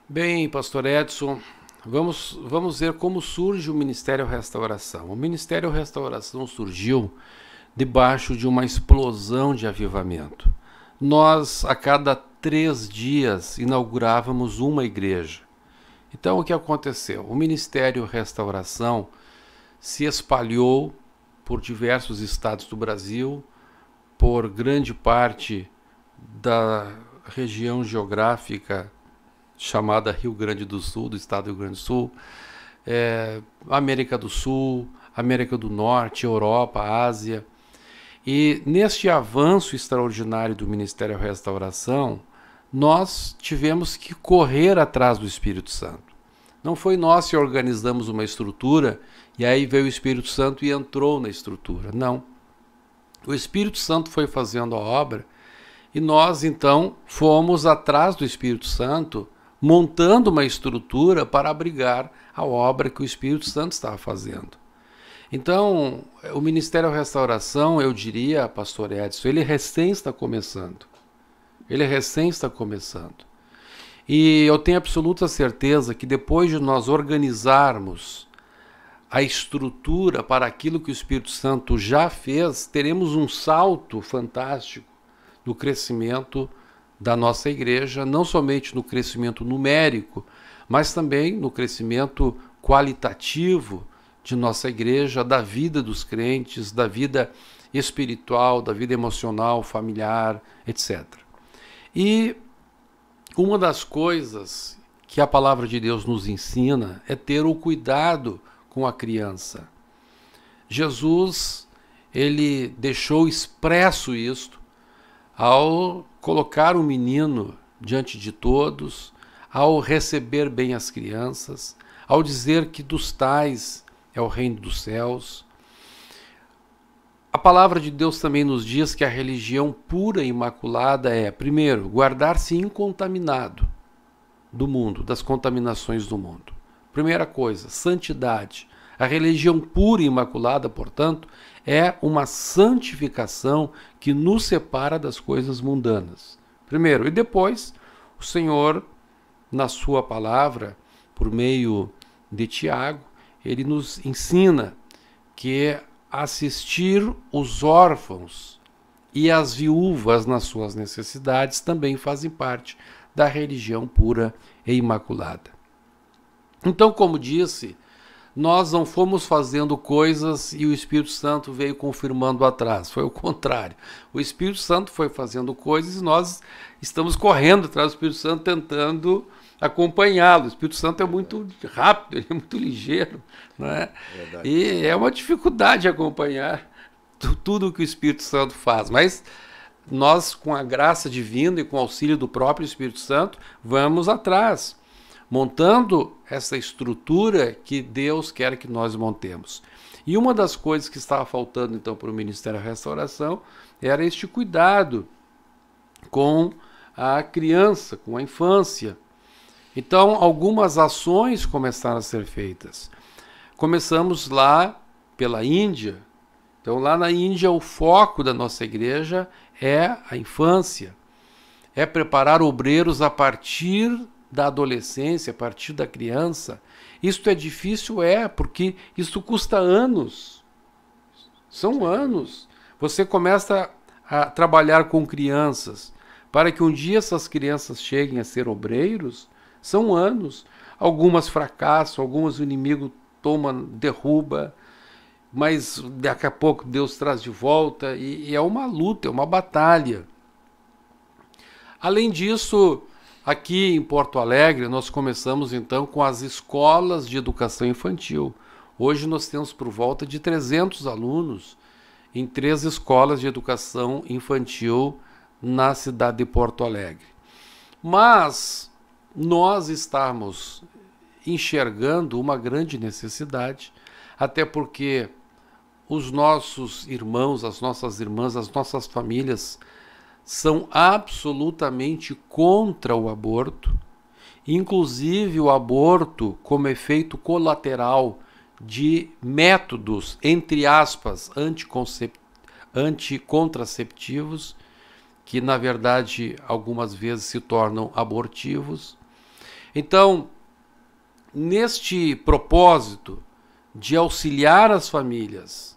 Bem, pastor Edson, vamos ver como surge o Ministério Restauração. O Ministério Restauração surgiu debaixo de uma explosão de avivamento. Nós, a cada 3 dias, inaugurávamos uma igreja. Então, o que aconteceu? O Ministério Restauração se espalhou por diversos estados do Brasil, por grande parte da região geográfica chamada Rio Grande do Sul, do estado do Rio Grande do Sul, América do Sul, América do Norte, Europa, Ásia. E neste avanço extraordinário do Ministério Restauração, nós tivemos que correr atrás do Espírito Santo. Não foi nós que organizamos uma estrutura e aí veio o Espírito Santo e entrou na estrutura. Não. O Espírito Santo foi fazendo a obra e nós, então, fomos atrás do Espírito Santo, montando uma estrutura para abrigar a obra que o Espírito Santo estava fazendo. Então, o Ministério Restauração, eu diria, pastor Edson, ele recém está começando. E eu tenho absoluta certeza que depois de nós organizarmos a estrutura para aquilo que o Espírito Santo já fez, teremos um salto fantástico no crescimento da nossa igreja, não somente no crescimento numérico, mas também no crescimento qualitativo de nossa igreja, da vida dos crentes, da vida espiritual, da vida emocional, familiar, etc. E uma das coisas que a palavra de Deus nos ensina é ter o cuidado com a criança. Jesus, ele deixou expresso isto ao colocar o menino diante de todos, ao receber bem as crianças, ao dizer que dos tais é o reino dos céus. A palavra de Deus também nos diz que a religião pura e imaculada é, primeiro, guardar-se incontaminado do mundo, das contaminações do mundo. Primeira coisa, santidade. A religião pura e imaculada, portanto, é uma santificação que nos separa das coisas mundanas. Primeiro, e depois, o Senhor, na sua palavra, por meio de Tiago, ele nos ensina que assistir os órfãos e as viúvas nas suas necessidades também fazem parte da religião pura e imaculada. Então, como disse, nós não fomos fazendo coisas e o Espírito Santo veio confirmando atrás. Foi o contrário. O Espírito Santo foi fazendo coisas e nós estamos correndo atrás do Espírito Santo, tentando acompanhá-lo. O Espírito Santo é muito rápido, ele é muito ligeiro, não é? Verdade. E é uma dificuldade acompanhar tudo o que o Espírito Santo faz, mas nós, com a graça divina e com o auxílio do próprio Espírito Santo, vamos atrás, montando essa estrutura que Deus quer que nós montemos. E uma das coisas que estava faltando, então, para o Ministério da Restauração era este cuidado com a criança, com a infância. Então, algumas ações começaram a ser feitas. Começamos lá pela Índia. Então, lá na Índia, o foco da nossa igreja é a infância. É preparar obreiros a partir da adolescência, a partir da criança. Isto é difícil? É, porque isso custa anos. São anos. Você começa a trabalhar com crianças. Para que um dia essas crianças cheguem a ser obreiros, são anos. Algumas fracassam, algumas o inimigo toma, derruba, mas daqui a pouco Deus traz de volta, e é uma luta, é uma batalha. Além disso, aqui em Porto Alegre, nós começamos então com as escolas de educação infantil. Hoje nós temos por volta de 300 alunos em 3 escolas de educação infantil na cidade de Porto Alegre. Mas nós estamos enxergando uma grande necessidade, até porque os nossos irmãos, as nossas irmãs, as nossas famílias são absolutamente contra o aborto, inclusive o aborto como efeito colateral de métodos, entre aspas, anticontraceptivos, que na verdade algumas vezes se tornam abortivos. Então, neste propósito de auxiliar as famílias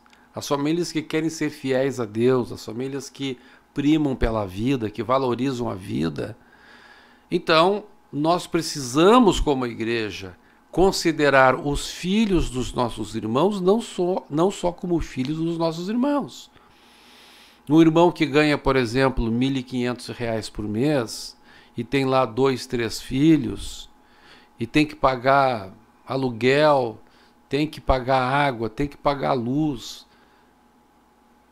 que querem ser fiéis a Deus, as famílias que primam pela vida, que valorizam a vida, então nós precisamos, como igreja, considerar os filhos dos nossos irmãos não só como filhos dos nossos irmãos. Um irmão que ganha, por exemplo, R$ 1.500 por mês e tem lá 2, 3 filhos e tem que pagar aluguel, tem que pagar água, tem que pagar luz.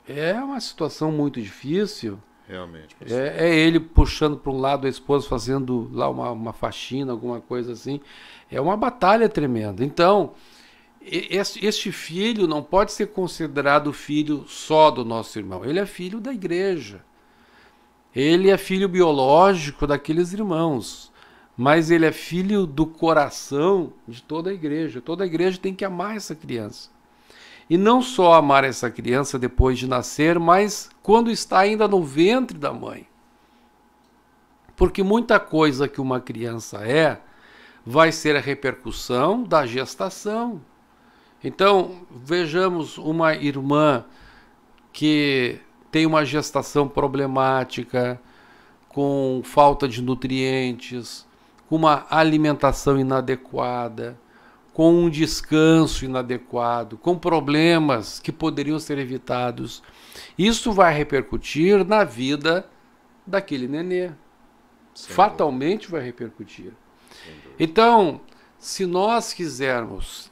É uma situação muito difícil. Realmente. É ele puxando para um lado, a esposa fazendo lá uma faxina, alguma coisa assim. É uma batalha tremenda. Então, este filho não pode ser considerado filho só do nosso irmão. Ele é filho da igreja. Ele é filho biológico daqueles irmãos. Mas ele é filho do coração de toda a igreja. Toda a igreja tem que amar essa criança. E não só amar essa criança depois de nascer, mas quando está ainda no ventre da mãe. Porque muita coisa que uma criança vai ser a repercussão da gestação. Então, vejamos uma irmã que tem uma gestação problemática, com falta de nutrientes, com uma alimentação inadequada, com um descanso inadequado, com problemas que poderiam ser evitados. Isso vai repercutir na vida daquele nenê. Fatalmente vai repercutir. Então, se nós quisermos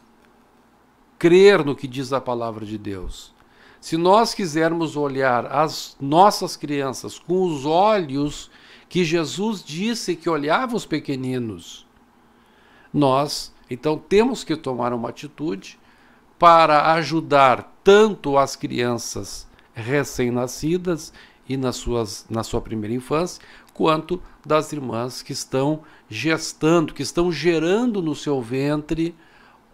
crer no que diz a palavra de Deus, se nós quisermos olhar as nossas crianças com os olhos que Jesus disse que olhava os pequeninos, nós, então, temos que tomar uma atitude para ajudar tanto as crianças recém-nascidas e na sua primeira infância, quanto das irmãs que estão gestando, que estão gerando no seu ventre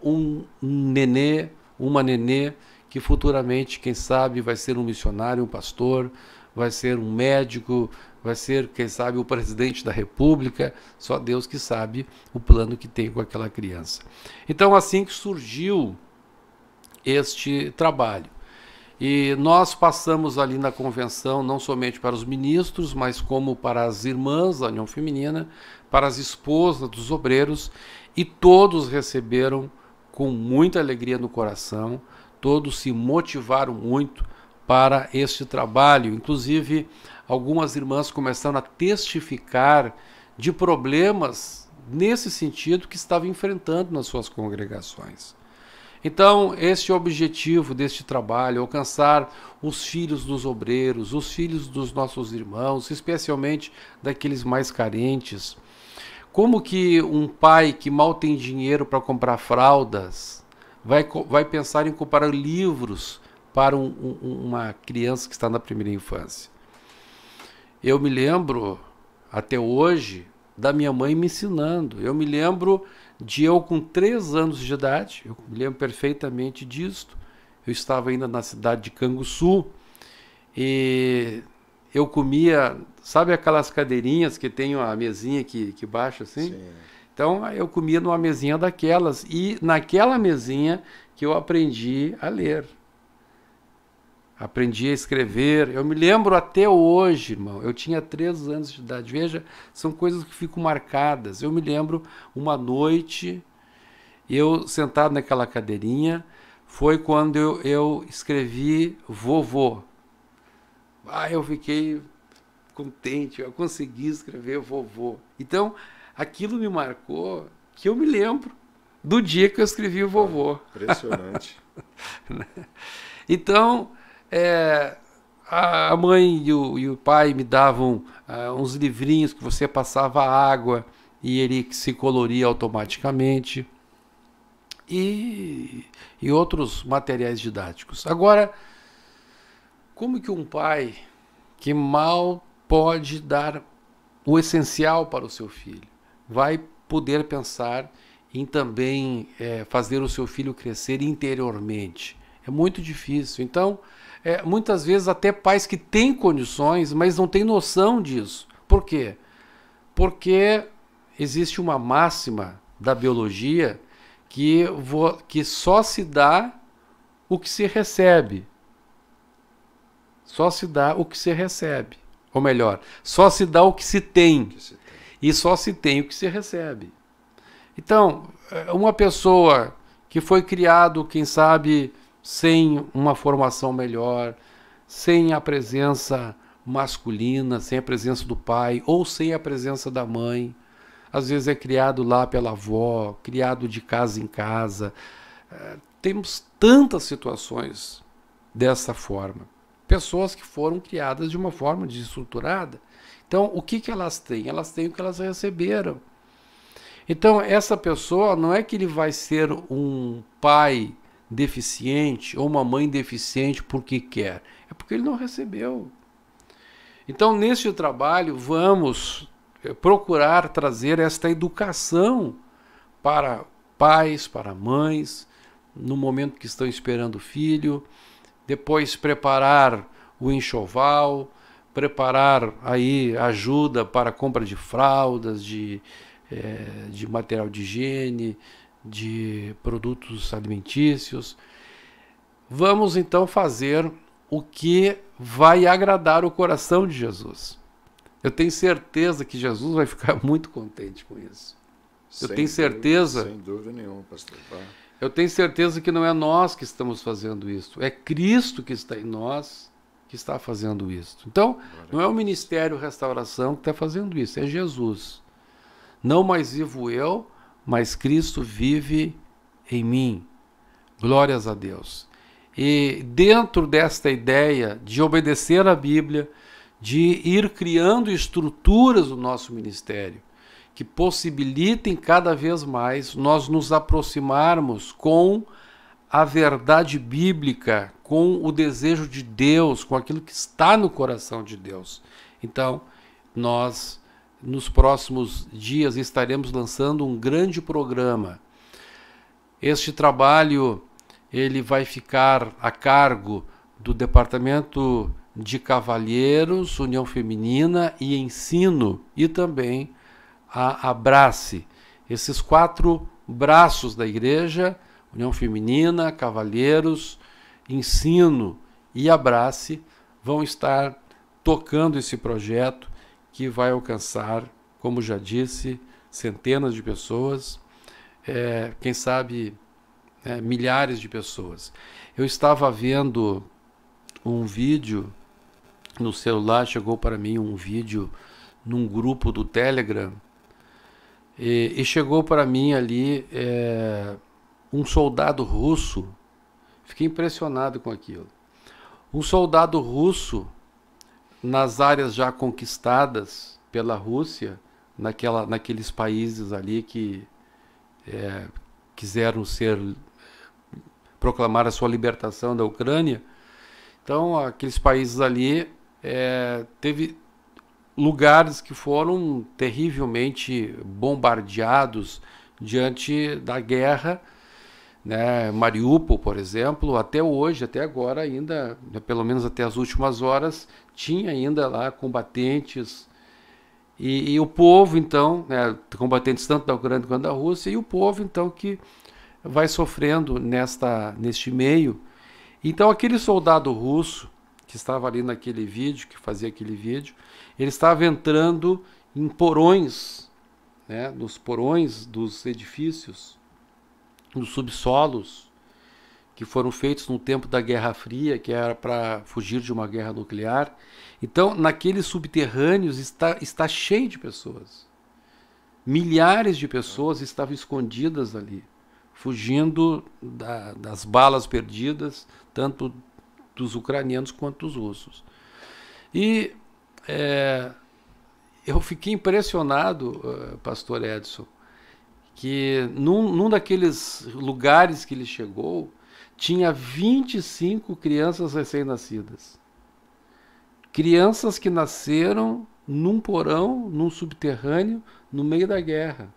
um nenê, uma nenê, que futuramente, quem sabe, vai ser um missionário, um pastor, vai ser um médico, vai ser, quem sabe, o presidente da República. Só Deus que sabe o plano que tem com aquela criança. Então, assim que surgiu este trabalho. E nós passamos ali na convenção, não somente para os ministros, mas como para as irmãs da União Feminina, para as esposas dos obreiros, e todos receberam com muita alegria no coração, todos se motivaram muito para este trabalho. Inclusive, algumas irmãs começaram a testificar de problemas nesse sentido que estavam enfrentando nas suas congregações. Então, este é o objetivo deste trabalho, alcançar os filhos dos obreiros, os filhos dos nossos irmãos, especialmente daqueles mais carentes. Como que um pai que mal tem dinheiro para comprar fraldas vai pensar em comprar livros para uma criança que está na primeira infância? Eu me lembro, até hoje, da minha mãe me ensinando. Eu me lembro de eu com 3 anos de idade, eu me lembro perfeitamente disto. Eu estava ainda na cidade de Canguçu e eu comia, sabe aquelas cadeirinhas que tem uma mesinha que baixa assim? Sim. Então eu comia numa mesinha daquelas e naquela mesinha que eu aprendi a ler. Aprendi a escrever. Eu me lembro até hoje, irmão. Eu tinha 3 anos de idade. Veja, são coisas que ficam marcadas. Eu me lembro uma noite, eu sentado naquela cadeirinha, foi quando eu escrevi vovô. Eu fiquei contente, eu consegui escrever vovô. Então, aquilo me marcou que eu me lembro do dia que eu escrevi o vovô. Impressionante. Então, a mãe e o pai me davam uns livrinhos que você passava água e ele se coloria automaticamente e outros materiais didáticos. Agora, como que um pai que mal pode dar o essencial para o seu filho vai poder pensar em também fazer o seu filho crescer interiormente? É muito difícil. Então, muitas vezes até pais que têm condições, mas não têm noção disso. Por quê? Porque existe uma máxima da biologia que só se dá o que se recebe. Só se dá o que se recebe. Ou melhor, só se dá o que se tem. E só se tem o que se recebe. Então, uma pessoa que foi criado, quem sabe, sem uma formação melhor, sem a presença masculina, sem a presença do pai, ou sem a presença da mãe, às vezes é criado lá pela avó, criado de casa em casa. Temos tantas situações dessa forma. Pessoas que foram criadas de uma forma desestruturada. Então, o que elas têm? Elas têm o que elas receberam. Então, essa pessoa não é que ele vai ser um pai deficiente ou uma mãe deficiente porque quer. É porque ele não recebeu. Então, neste trabalho, vamos procurar trazer esta educação para pais, para mães, no momento que estão esperando o filho, depois preparar o enxoval, preparar aí ajuda para a compra de fraldas, de material de higiene, de produtos alimentícios. Vamos então fazer o que vai agradar o coração de Jesus. Eu tenho certeza que Jesus vai ficar muito contente com isso. Eu tenho certeza. Sem dúvida nenhuma, pastor. Eu tenho certeza que não é nós que estamos fazendo isso, é Cristo que está em nós que está fazendo isso. Então, não é o Ministério Restauração que está fazendo isso, é Jesus. Não mais vivo eu, mas Cristo vive em mim. Glórias a Deus. E dentro desta ideia de obedecer à Bíblia, de ir criando estruturas do nosso ministério, que possibilitem cada vez mais nós nos aproximarmos com a verdade bíblica, com o desejo de Deus, com aquilo que está no coração de Deus. Então, nós, nos próximos dias, estaremos lançando um grande programa. Este trabalho ele vai ficar a cargo do Departamento de Cavalheiros, União Feminina e Ensino, e também a Abrace. Esses 4 braços da igreja, União Feminina, Cavalheiros, Ensino e Abrace, vão estar tocando esse projeto que vai alcançar, como já disse, centenas de pessoas, quem sabe milhares de pessoas. Eu estava vendo um vídeo no celular, chegou para mim um vídeo num grupo do Telegram, e chegou para mim ali um soldado russo, fiquei impressionado com aquilo. Um soldado russo, nas áreas já conquistadas pela Rússia, naqueles países ali que quiseram proclamar a sua libertação da Ucrânia. Então, aqueles países ali, teve lugares que foram terrivelmente bombardeados diante da guerra, né? Mariupol, por exemplo, até hoje, até agora ainda, pelo menos até as últimas horas, tinha ainda lá combatentes. E o povo, então, né, combatentes tanto da Ucrânia quanto da Rússia, e o povo, então, que vai sofrendo neste meio. Então, aquele soldado russo que estava ali naquele vídeo, que fazia aquele vídeo, ele estava entrando em porões, né, nos porões dos edifícios, nos subsolos, que foram feitos no tempo da Guerra Fria, que era para fugir de uma guerra nuclear. Então, naqueles subterrâneos está cheio de pessoas. Milhares de pessoas estavam escondidas ali, fugindo das balas perdidas, tanto dos ucranianos quanto dos russos. E eu fiquei impressionado, pastor Edson, que num daqueles lugares que ele chegou, tinha 25 crianças recém-nascidas. Crianças que nasceram num porão, num subterrâneo, no meio da guerra.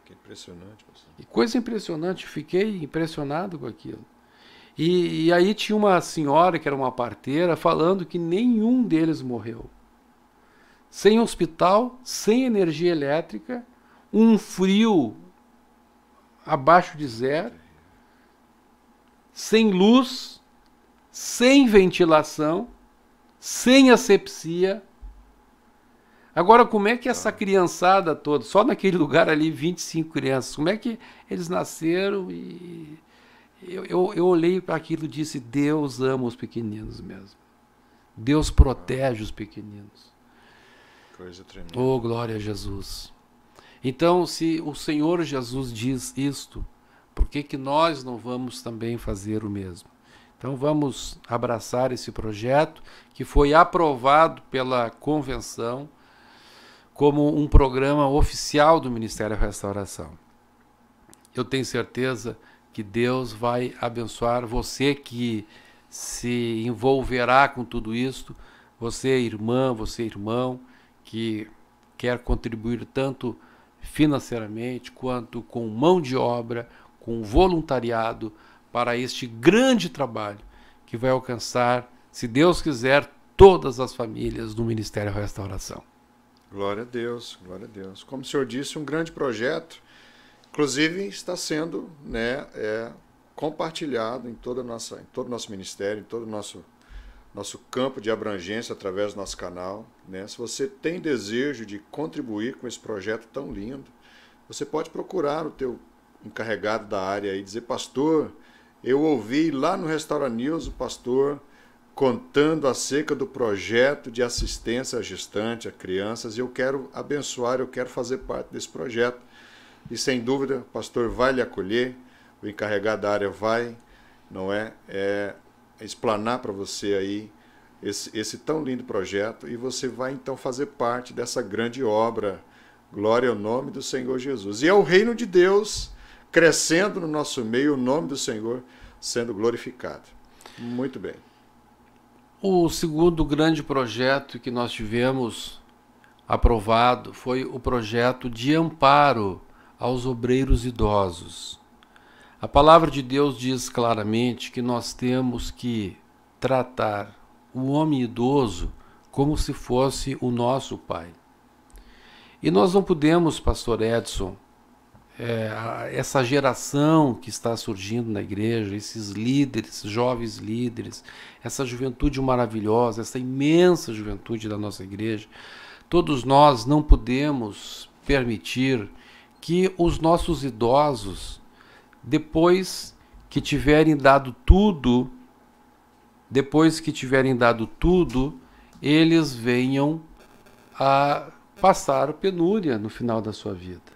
Que impressionante, pastor. E coisa impressionante, fiquei impressionado com aquilo. E aí tinha uma senhora, que era uma parteira, falando que nenhum deles morreu. Sem hospital, sem energia elétrica, um frio abaixo de zero, sem luz, sem ventilação, sem asepsia. Agora, como é que essa criançada toda, só naquele lugar ali, 25 crianças, como é que eles nasceram? E eu olhei para aquilo e disse, Deus ama os pequeninos mesmo. Deus protege os pequeninos. Coisa tremenda. Oh, glória a Jesus. Então, se o Senhor Jesus diz isto, por que nós não vamos também fazer o mesmo? Então vamos abraçar esse projeto que foi aprovado pela convenção como um programa oficial do Ministério da Restauração. Eu tenho certeza que Deus vai abençoar você que se envolverá com tudo isto, você irmã, você irmão, que quer contribuir tanto financeiramente quanto com mão de obra, com voluntariado para este grande trabalho que vai alcançar, se Deus quiser, todas as famílias do Ministério da Restauração. Glória a Deus, glória a Deus. Como o senhor disse, um grande projeto, inclusive está sendo, né, compartilhado em todo o nosso ministério, em todo o nosso campo de abrangência através do nosso canal, né? Se você tem desejo de contribuir com esse projeto tão lindo, você pode procurar o teu encarregado da área e dizer, pastor, eu ouvi lá no Restaura News o pastor contando acerca do projeto de assistência à gestante, a crianças, e eu quero abençoar, eu quero fazer parte desse projeto. E sem dúvida, o pastor vai lhe acolher, o encarregado da área vai, não explanar para você aí esse tão lindo projeto, e você vai então fazer parte dessa grande obra. Glória ao nome do Senhor Jesus. E é o reino de Deus crescendo no nosso meio, o nome do Senhor sendo glorificado. Muito bem. O segundo grande projeto que nós tivemos aprovado foi o projeto de amparo aos obreiros idosos. A palavra de Deus diz claramente que nós temos que tratar o homem idoso como se fosse o nosso pai. E nós não podemos, pastor Edson, essa geração que está surgindo na igreja, esses líderes, jovens líderes, essa juventude maravilhosa, essa imensa juventude da nossa igreja, todos nós não podemos permitir que os nossos idosos, depois que tiverem dado tudo, eles venham a passar penúria no final da sua vida.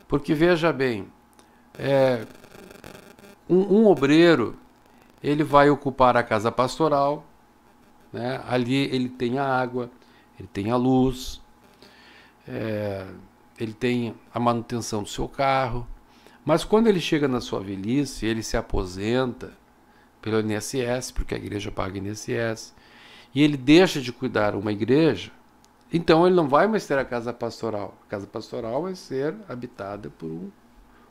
Porque veja bem, Um obreiro, ele vai ocupar a casa pastoral, né? Ali ele tem a água, ele tem a luz, ele tem a manutenção do seu carro, mas quando ele chega na sua velhice, ele se aposenta pelo INSS, porque a igreja paga INSS, e ele deixa de cuidar uma igreja, então ele não vai mais ter a casa pastoral. A casa pastoral vai ser habitada por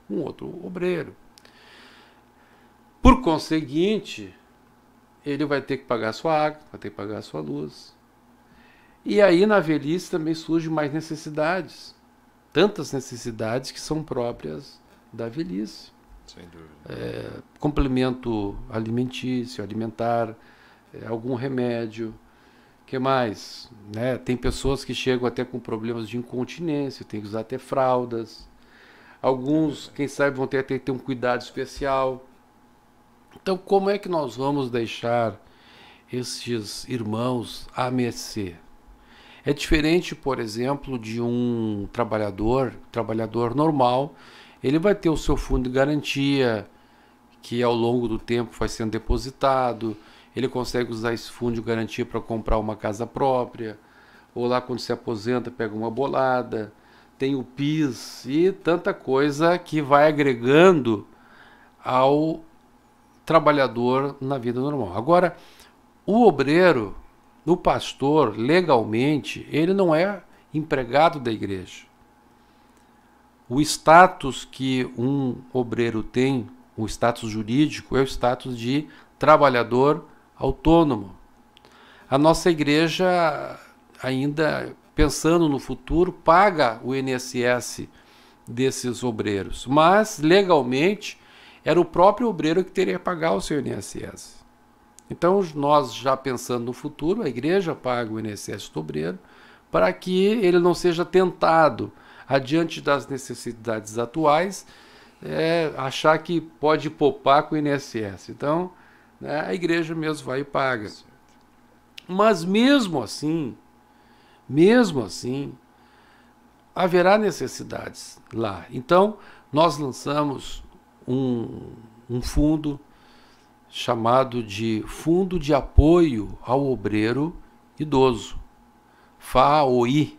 um outro obreiro. Por conseguinte, ele vai ter que pagar sua água, vai ter que pagar sua luz. E aí na velhice também surgem mais necessidades. Tantas necessidades que são próprias da velhice. Sem dúvida. Complemento alimentício, alimentar, algum remédio. O que mais? Né? Tem pessoas que chegam até com problemas de incontinência, tem que usar até fraldas. Alguns, quem sabe, vão ter que ter um cuidado especial. Então, como é que nós vamos deixar esses irmãos à mercê? É diferente, por exemplo, de um trabalhador normal. Ele vai ter o seu fundo de garantia, que ao longo do tempo vai sendo depositado. Ele consegue usar esse fundo de garantia para comprar uma casa própria, ou lá quando se aposenta pega uma bolada. Tem o PIS e tanta coisa que vai agregando ao trabalhador na vida normal. Agora, o obreiro, o pastor, legalmente, ele não é empregado da igreja. O status que um obreiro tem, o status jurídico, é o status de trabalhador autônomo. A nossa igreja, ainda pensando no futuro, paga o INSS desses obreiros, mas legalmente era o próprio obreiro que teria que pagar o seu INSS. Então, nós já pensando no futuro, a igreja paga o INSS do obreiro para que ele não seja tentado, adiante das necessidades atuais, achar que pode poupar com o INSS. Então, né, a igreja mesmo vai e paga. Mas mesmo assim, haverá necessidades lá. Então, nós lançamos um fundo chamado de Fundo de Apoio ao Obreiro Idoso, FAOI,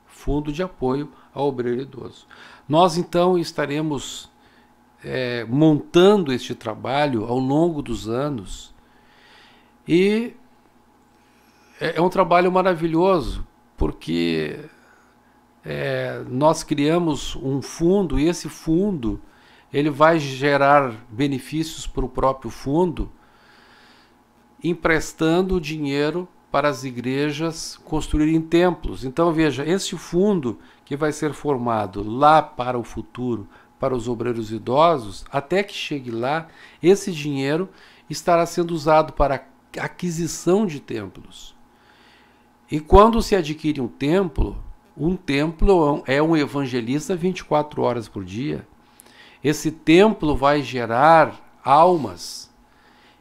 Fundo de Apoio ao Obreiro Idoso. Nós então estaremos montando este trabalho ao longo dos anos e é um trabalho maravilhoso, porque nós criamos um fundo e esse fundo ele vai gerar benefícios para o próprio fundo, emprestando dinheiro para as igrejas construírem templos. Então veja, esse fundo que vai ser formado lá para o futuro, para os obreiros idosos, até que chegue lá, esse dinheiro estará sendo usado para aquisição de templos. E quando se adquire um templo é um evangelista 24 horas por dia. Esse templo vai gerar almas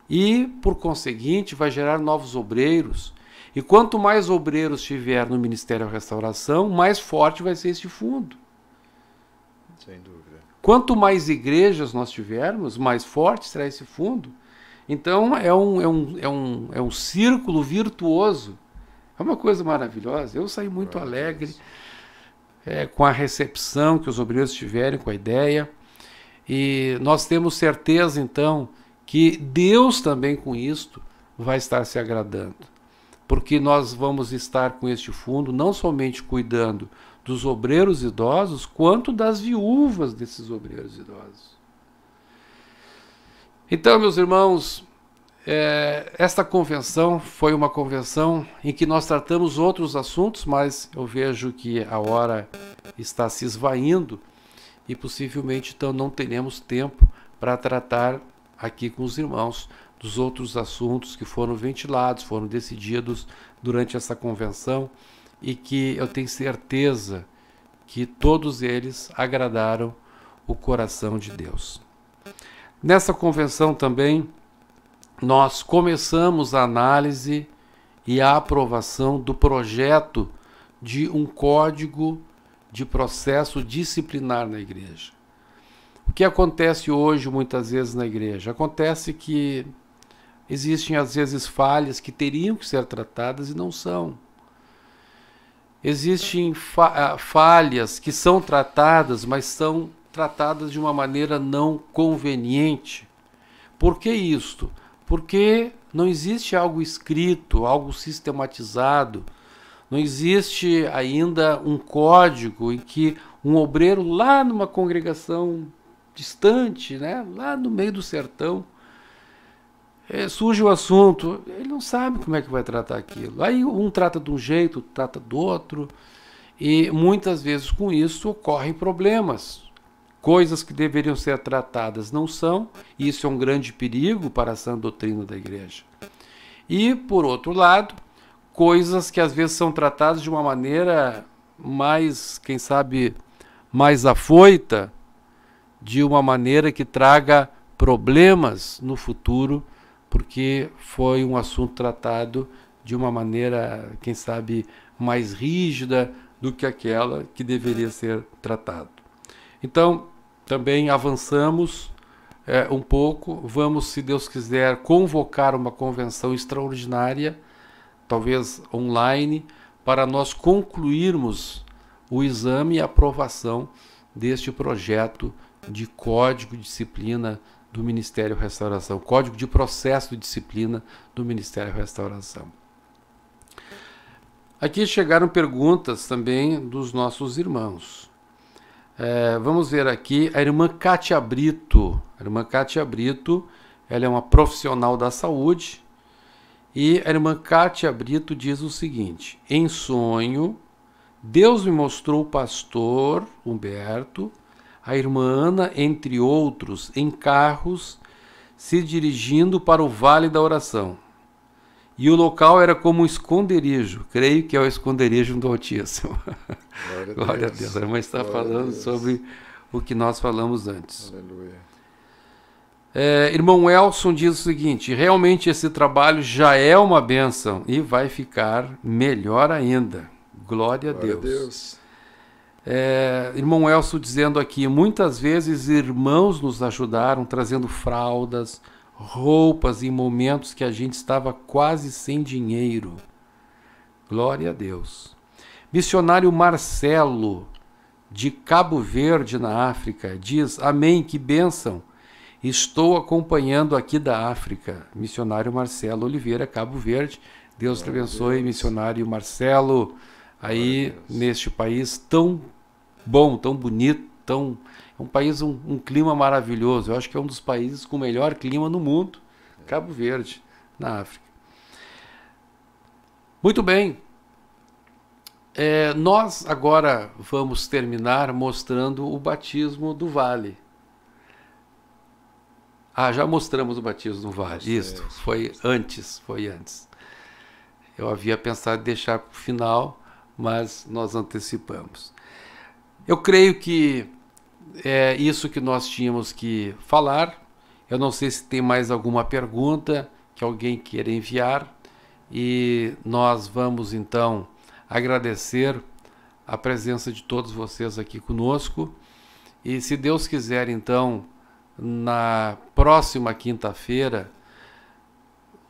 e, por conseguinte, vai gerar novos obreiros. E quanto mais obreiros tiver no Ministério da Restauração, mais forte vai ser esse fundo. Sem dúvida. Quanto mais igrejas nós tivermos, mais forte será esse fundo. Então é um círculo virtuoso. É uma coisa maravilhosa. Eu saí muito alegre com a recepção que os obreiros tiveram, com a ideia. E nós temos certeza, então, que Deus também com isto vai estar se agradando. Porque nós vamos estar com este fundo não somente cuidando dos obreiros idosos, quanto das viúvas desses obreiros idosos. Então, meus irmãos, esta convenção foi uma convenção em que nós tratamos outros assuntos, mas eu vejo que a hora está se esvaindo e possivelmente então não teremos tempo para tratar aqui com os irmãos dos outros assuntos que foram ventilados, foram decididos durante essa convenção e que eu tenho certeza que todos eles agradaram o coração de Deus. Nessa convenção também nós começamos a análise e a aprovação do projeto de um código de processo disciplinar na igreja. O que acontece hoje, muitas vezes, na igreja? Acontece que existem, às vezes, falhas que teriam que ser tratadas e não são. Existem falhas que são tratadas, mas são tratadas de uma maneira não conveniente. Por que isto? Porque não existe algo escrito, algo sistematizado, não existe ainda um código em que um obreiro lá numa congregação distante, né, lá no meio do sertão, surge o assunto, ele não sabe como é que vai tratar aquilo. Aí um trata de um jeito, outro trata do outro, e muitas vezes com isso ocorrem problemas. Coisas que deveriam ser tratadas não são, e isso é um grande perigo para a sã doutrina da igreja. E, por outro lado, coisas que às vezes são tratadas de uma maneira mais, quem sabe, mais afoita, de uma maneira que traga problemas no futuro, porque foi um assunto tratado de uma maneira, quem sabe, mais rígida do que aquela que deveria ser tratado. Então, também avançamos um pouco, vamos, se Deus quiser, convocar uma convenção extraordinária, talvez online, para nós concluirmos o exame e a aprovação deste projeto de Código de Disciplina do Ministério Restauração, Código de Processo de Disciplina do Ministério Restauração. Aqui chegaram perguntas também dos nossos irmãos. Vamos ver aqui a irmã Cátia Brito. A irmã Cátia Brito, ela é uma profissional da saúde, e a irmã Cátia Brito diz o seguinte: em sonho, Deus me mostrou o pastor Humberto, a irmã Ana, entre outros, em carros, se dirigindo para o Vale da Oração. E o local era como um esconderijo, creio que é o esconderijo do Altíssimo. Glória a Deus. A irmã está falando sobre o que nós falamos antes. Aleluia. Irmão Elson diz o seguinte: realmente esse trabalho já é uma bênção e vai ficar melhor ainda. Glória a Deus. Irmão Elson dizendo aqui: muitas vezes irmãos nos ajudaram trazendo fraldas, roupas em momentos que a gente estava quase sem dinheiro. Glória a Deus. Missionário Marcelo, de Cabo Verde, na África, diz: amém, que bênção. Estou acompanhando aqui da África. Missionário Marcelo Oliveira, Cabo Verde. Deus te abençoe, missionário Marcelo, aí neste país tão bom, tão bonito, é um país, um clima maravilhoso. Eu acho que é um dos países com o melhor clima no mundo, Cabo Verde, na África. Muito bem. Nós agora vamos terminar mostrando o batismo do vale. Já mostramos o batismo do vale. Isso, foi antes. Eu havia pensado em deixar para o final, mas nós antecipamos. Eu creio que é isso que nós tínhamos que falar. Eu não sei se tem mais alguma pergunta que alguém queira enviar. E nós vamos, então, agradecer a presença de todos vocês aqui conosco. E se Deus quiser, então, na próxima quinta-feira,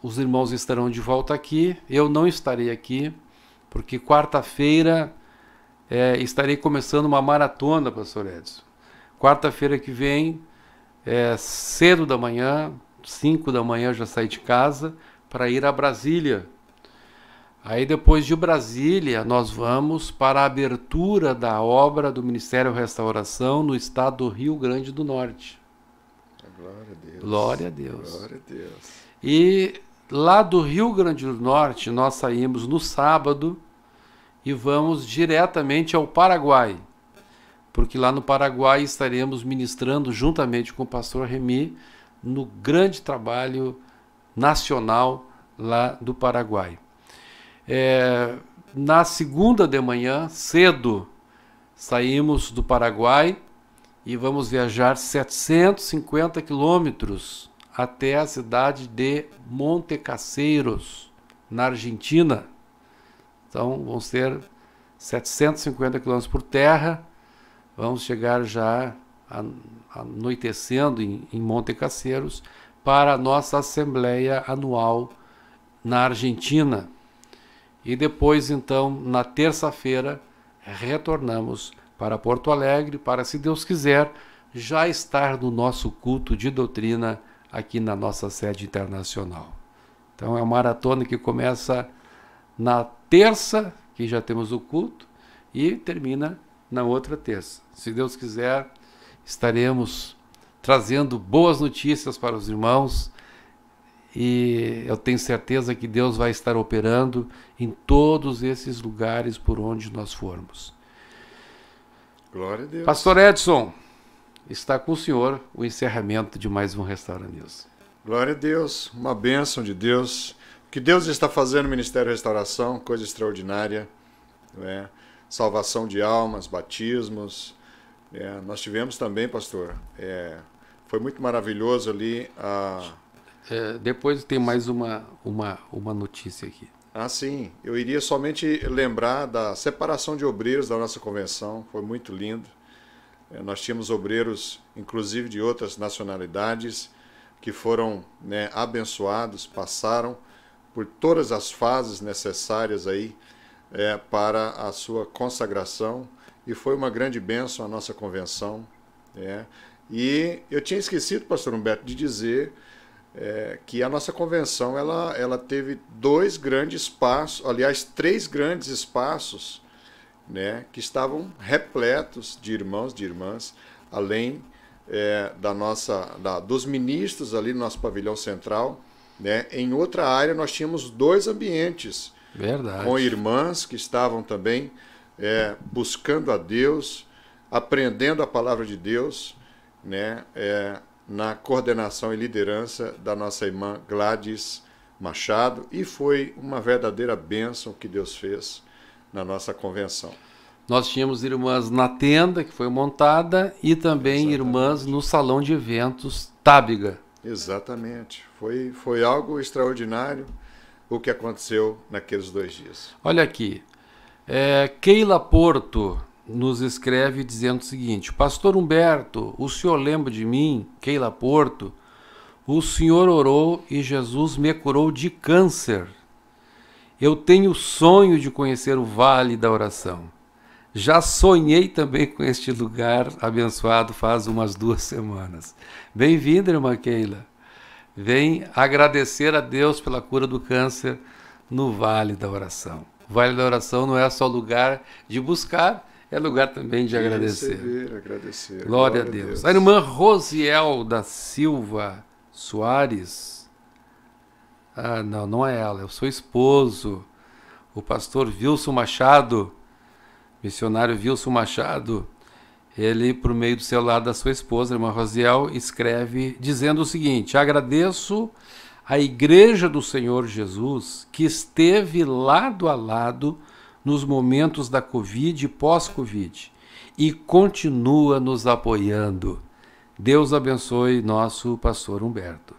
os irmãos estarão de volta aqui. Eu não estarei aqui, porque quarta-feira estarei começando uma maratona, pastor Edson. Quarta-feira que vem, cedo da manhã, 5 da manhã eu já saí de casa para ir a Brasília. Aí depois de Brasília, nós vamos para a abertura da obra do Ministério Restauração no estado do Rio Grande do Norte. Glória a Deus. Glória a Deus. Glória a Deus. E lá do Rio Grande do Norte, nós saímos no sábado e vamos diretamente ao Paraguai, porque lá no Paraguai estaremos ministrando juntamente com o pastor Remy no grande trabalho nacional lá do Paraguai. Na segunda de manhã, cedo, saímos do Paraguai e vamos viajar 750 quilômetros até a cidade de Montecaseiros, na Argentina. Então, vão ser 750 quilômetros por terra. Vamos chegar já anoitecendo em Montecaceiros para a nossa assembleia anual na Argentina. E depois, então, na terça-feira, retornamos para Porto Alegre para, se Deus quiser, já estar no nosso culto de doutrina aqui na nossa sede internacional. Então é uma maratona que começa na terça, que já temos o culto, e termina na outra terça. Se Deus quiser, estaremos trazendo boas notícias para os irmãos, e eu tenho certeza que Deus vai estar operando em todos esses lugares por onde nós formos. Glória a Deus. Pastor Edson, está com o senhor o encerramento de mais um Restaura News. Glória a Deus, uma bênção de Deus. O que Deus está fazendo no Ministério Restauração, coisa extraordinária, não é? Salvação de almas, batismos. Nós tivemos também, pastor, foi muito maravilhoso ali. Depois tem mais uma notícia aqui. Sim, eu iria somente lembrar da separação de obreiros da nossa convenção, foi muito lindo. Nós tínhamos obreiros, inclusive de outras nacionalidades, que foram, né, abençoados, passaram por todas as fases necessárias aí para a sua consagração, e foi uma grande bênção a nossa convenção. E eu tinha esquecido, pastor Humberto, de dizer que a nossa convenção ela teve três grandes espaços, né, que estavam repletos de irmãos, de irmãs, além dos ministros ali no nosso pavilhão central, né. Em outra área nós tínhamos 2 ambientes. Verdade. Com irmãs que estavam também buscando a Deus, aprendendo a palavra de Deus, né, na coordenação e liderança da nossa irmã Gladys Machado, e foi uma verdadeira bênção que Deus fez na nossa convenção. Nós tínhamos irmãs na tenda, que foi montada, e também irmãs no salão de eventos Tábiga. Exatamente. Foi algo extraordinário o que aconteceu naqueles 2 dias. Olha aqui, Keila Porto nos escreve dizendo o seguinte: Pastor Humberto, o senhor lembra de mim? Keila Porto, o senhor orou e Jesus me curou de câncer. Eu tenho sonho de conhecer o Vale da Oração. Já sonhei também com este lugar abençoado faz umas 2 semanas. Bem-vinda, irmã Keila. Vem agradecer a Deus pela cura do câncer no Vale da Oração. O Vale da Oração não é só lugar de buscar, é lugar também de agradecer. Agradecer. Glória a Deus. A irmã Rosiel da Silva Soares. Não é ela, é o seu esposo, o pastor Wilson Machado, missionário Wilson Machado. Ele, por meio do celular da sua esposa, a irmã Rosiel, escreve dizendo o seguinte: agradeço a Igreja do Senhor Jesus, que esteve lado a lado nos momentos da Covid e pós-Covid, e continua nos apoiando. Deus abençoe nosso pastor Humberto.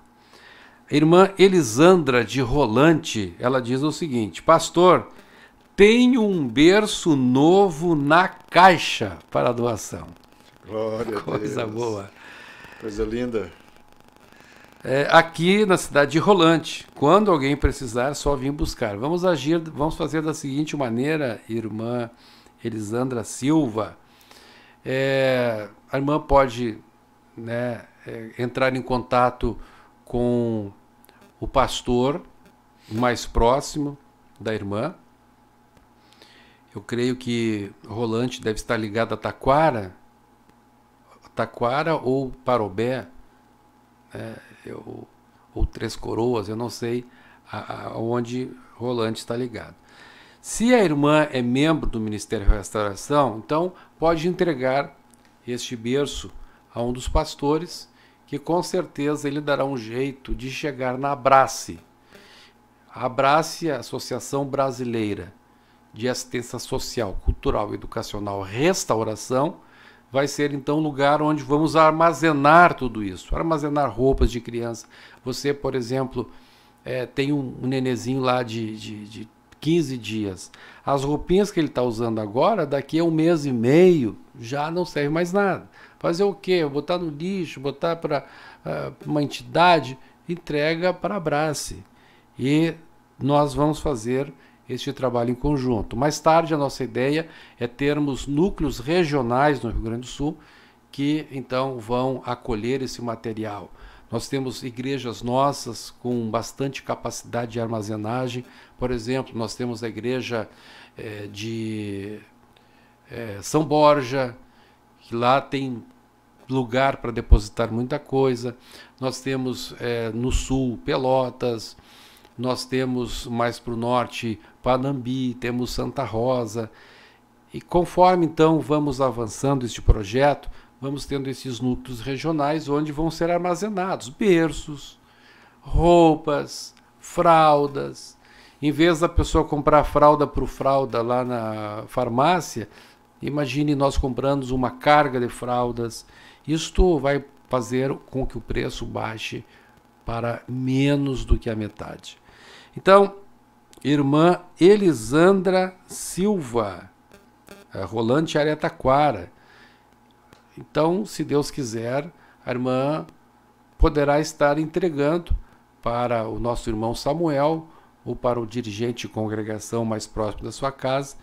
A irmã Elisandra de Rolante, ela diz o seguinte: pastor, tenho um berço novo na caixa para doação. Glória a Deus. Coisa boa. Coisa linda. Aqui na cidade de Rolante, quando alguém precisar, só vir buscar. Vamos fazer da seguinte maneira, irmã Elisandra Silva. A irmã pode, né, entrar em contato com o pastor mais próximo da irmã. Eu creio que Rolante deve estar ligado a Taquara ou Parobé, ou Três Coroas, eu não sei aonde Rolante está ligado. Se a irmã é membro do Ministério da Restauração, então pode entregar este berço a um dos pastores, que com certeza ele dará um jeito de chegar na Abrace. A Abrace é a Associação Brasileira de Assistência Social, Cultural, Educacional, Restauração, vai ser então um lugar onde vamos armazenar tudo isso, armazenar roupas de criança. Você, por exemplo, tem um nenezinho lá de 15 dias. As roupinhas que ele está usando agora, daqui a 1 mês e meio, já não serve mais nada. Fazer o quê? Botar no lixo, botar para uma entidade, entrega para a Abrace. E nós vamos fazer este trabalho em conjunto. Mais tarde, a nossa ideia é termos núcleos regionais no Rio Grande do Sul que, então, vão acolher esse material. Nós temos igrejas nossas com bastante capacidade de armazenagem. Por exemplo, nós temos a igreja de São Borja, que lá tem lugar para depositar muita coisa. Nós temos no sul Pelotas, nós temos mais para o norte Panambi, temos Santa Rosa. E conforme então vamos avançando este projeto, vamos tendo esses núcleos regionais onde vão ser armazenados berços, roupas, fraldas. Em vez da pessoa comprar fralda por fralda lá na farmácia, imagine nós comprando uma carga de fraldas. Isto vai fazer com que o preço baixe para menos do que a metade. Então, irmã Elisandra Silva, Rolante Aretaquara. Então, se Deus quiser, a irmã poderá estar entregando para o nosso irmão Samuel ou para o dirigente de congregação mais próximo da sua casa,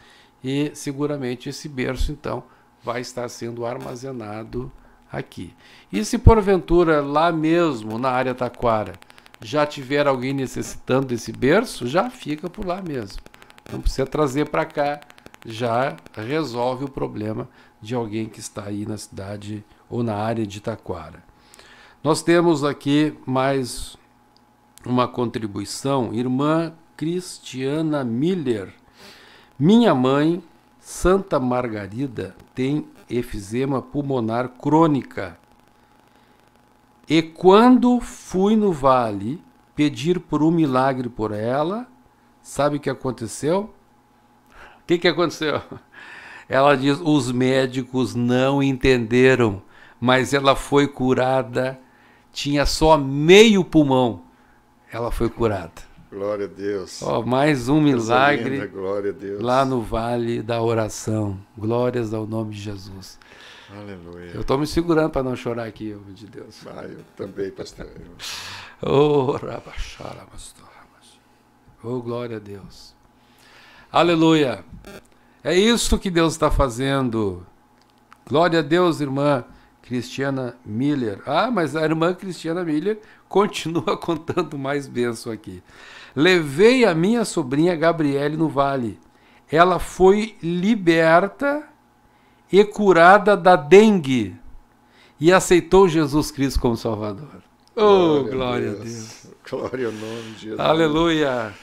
e seguramente esse berço, então, vai estar sendo armazenado aqui. E se porventura lá mesmo, na área Taquara, já tiver alguém necessitando desse berço, já fica por lá mesmo. Não precisa trazer para cá, já resolve o problema de alguém que está aí na cidade ou na área de Taquara. Nós temos aqui mais uma contribuição, irmã Cristiana Miller. Minha mãe, Santa Margarida, tem efizema pulmonar crônica. E quando fui no vale pedir por um milagre por ela, sabe o que aconteceu? O que aconteceu? Ela diz, os médicos não entenderam, mas ela foi curada, tinha só meio pulmão, ela foi curada. Glória a Deus. Mais um milagre linda, glória a Deus. Lá no Vale da Oração. Glórias ao nome de Jesus. Aleluia. Eu estou me segurando para não chorar aqui, homem de Deus. Eu também, pastor. Glória a Deus. Aleluia. É isso que Deus está fazendo. Glória a Deus, irmã Cristiana Miller. Mas a irmã Cristiana Miller continua contando mais bênção aqui. Levei a minha sobrinha Gabriele no vale. Ela foi liberta e curada da dengue e aceitou Jesus Cristo como Salvador. Glória a Deus. Glória ao nome de Jesus. Aleluia.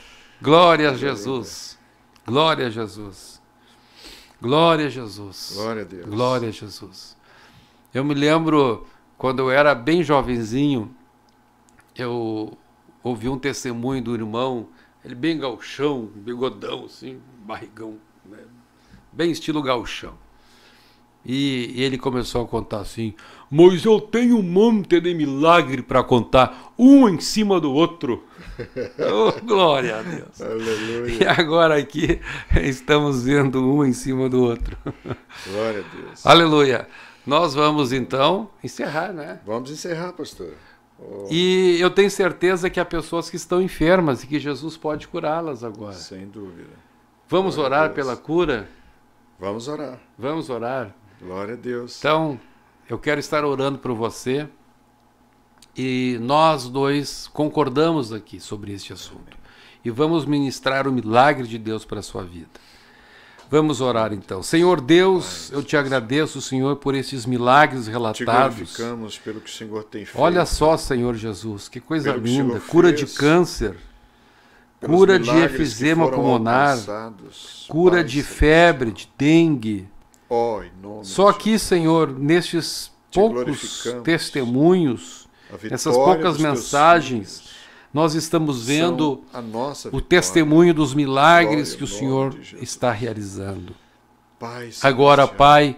Glória a Jesus. Glória a Jesus. Glória a Jesus. Glória a Deus. Glória a Jesus. Eu me lembro, quando eu era bem jovenzinho, eu ouvi um testemunho do irmão, ele bem gauchão, bigodão, assim, barrigão, né? Bem estilo gauchão. E ele começou a contar assim, mas eu tenho um monte de milagre para contar, um em cima do outro. Glória a Deus. Aleluia. E agora aqui estamos vendo um em cima do outro. Glória a Deus. Aleluia. Nós vamos então encerrar, né? Vamos encerrar, pastor. E eu tenho certeza que há pessoas que estão enfermas e que Jesus pode curá-las agora. Sem dúvida. Vamos orar pela cura? Vamos orar. Vamos orar. Glória a Deus. Então, eu quero estar orando por você e nós dois concordamos aqui sobre este assunto. E vamos ministrar o milagre de Deus para a sua vida. Vamos orar então. Senhor Deus, eu te agradeço, Senhor, por esses milagres relatados. Te glorificamos pelo que o Senhor tem feito. Olha só, Senhor Jesus, que coisa linda. Cura de câncer, cura de efizema pulmonar, cura de febre, de dengue. Só aqui, Senhor, nestes poucos testemunhos, nessas poucas mensagens, nós estamos vendo o testemunho dos milagres que o Senhor está realizando. Agora, Pai,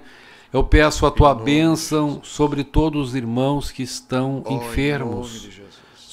eu peço a Tua bênção sobre todos os irmãos que estão enfermos,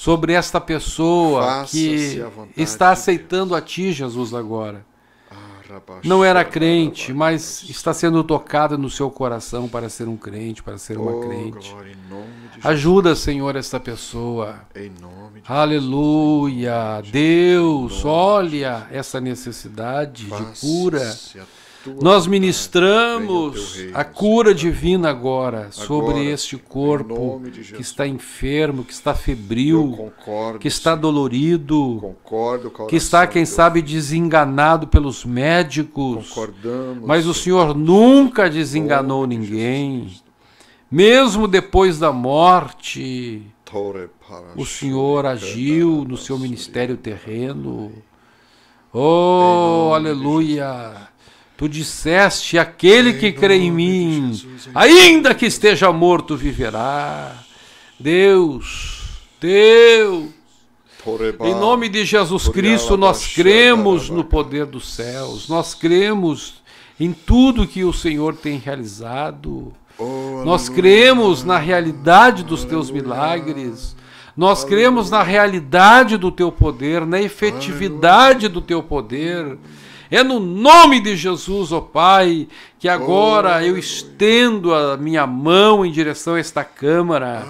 sobre esta pessoa Faça-se que a vontade está de aceitando a Ti, Jesus, agora. Ah, Não era crente, mas está sendo tocada no seu coração para ser um crente, para ser uma crente. Glória, em nome de Jesus. Ajuda, Senhor, esta pessoa. Em nome de Aleluia. Deus, olha essa necessidade de cura. Faça-se a tua Nós vontade, ministramos venha o teu reino, a cura Senhor. divina agora sobre Agora, este em corpo nome de que Jesus. está enfermo, que está Eu febril, concordo, que está Senhor. dolorido, Concordo com a que está, oração quem do teu sabe, filho. desenganado pelos médicos. Concordamos. Mas o Senhor nunca desenganou Em nome de ninguém. Jesus. Mesmo depois da morte, Tore para o Senhor Shuri, agiu Cantara, no seu Suri, ministério terreno. Em Oh, nome de aleluia! Tu disseste, aquele que crê em nome de mim, Jesus, em ainda que esteja morto, viverá. Deus, Deus, em nome de Jesus Cristo, nós cremos no poder dos céus, nós cremos em tudo que o Senhor tem realizado. Nós cremos na realidade dos teus milagres. Nós cremos na realidade do teu poder, na efetividade do teu poder. É no nome de Jesus, ó Pai, que agora eu estendo a minha mão em direção a esta câmara.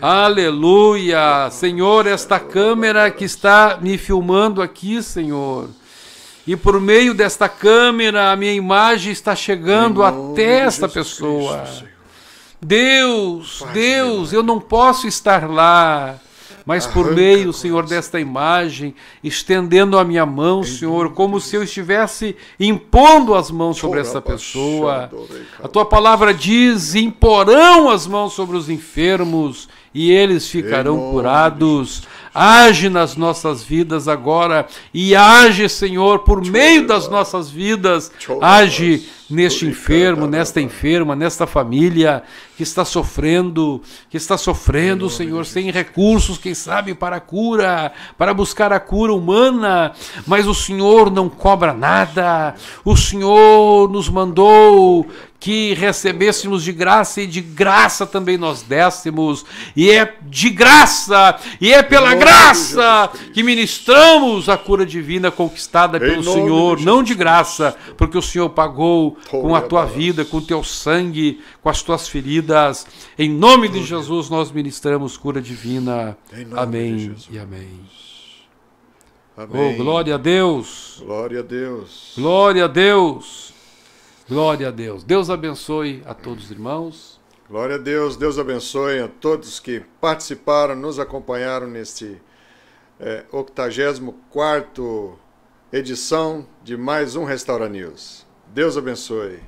Aleluia! Senhor, esta câmera que está me filmando aqui, Senhor. E por meio desta câmera, a minha imagem está chegando até esta pessoa. Deus, Deus, eu não posso estar lá, mas por meio, Senhor, desta imagem, estendendo a minha mão, Senhor, como se eu estivesse impondo as mãos sobre essa pessoa. A tua palavra diz: imporão as mãos sobre os enfermos e eles ficarão curados. Age nas nossas vidas agora e age, Senhor, por meio das nossas vidas. Age neste enfermo, nesta enferma, nesta família que está sofrendo, Senhor, sem recursos, quem sabe, para a cura, para buscar a cura humana, mas o Senhor não cobra nada. O Senhor nos mandou que recebêssemos de graça e de graça também nós dessemos, e é de graça, e é pela graça que ministramos a cura divina conquistada pelo Senhor, não de graça, porque o Senhor pagou com a tua vida, com o teu sangue, com as tuas feridas. Em nome de Jesus nós ministramos cura divina. Amém e amém. Oh, glória a Deus! Glória a Deus! Glória a Deus! Glória a Deus. Deus abençoe a todos os irmãos. Glória a Deus. Deus abençoe a todos que participaram, nos acompanharam neste 84ª edição de mais um Restaura News. Deus abençoe.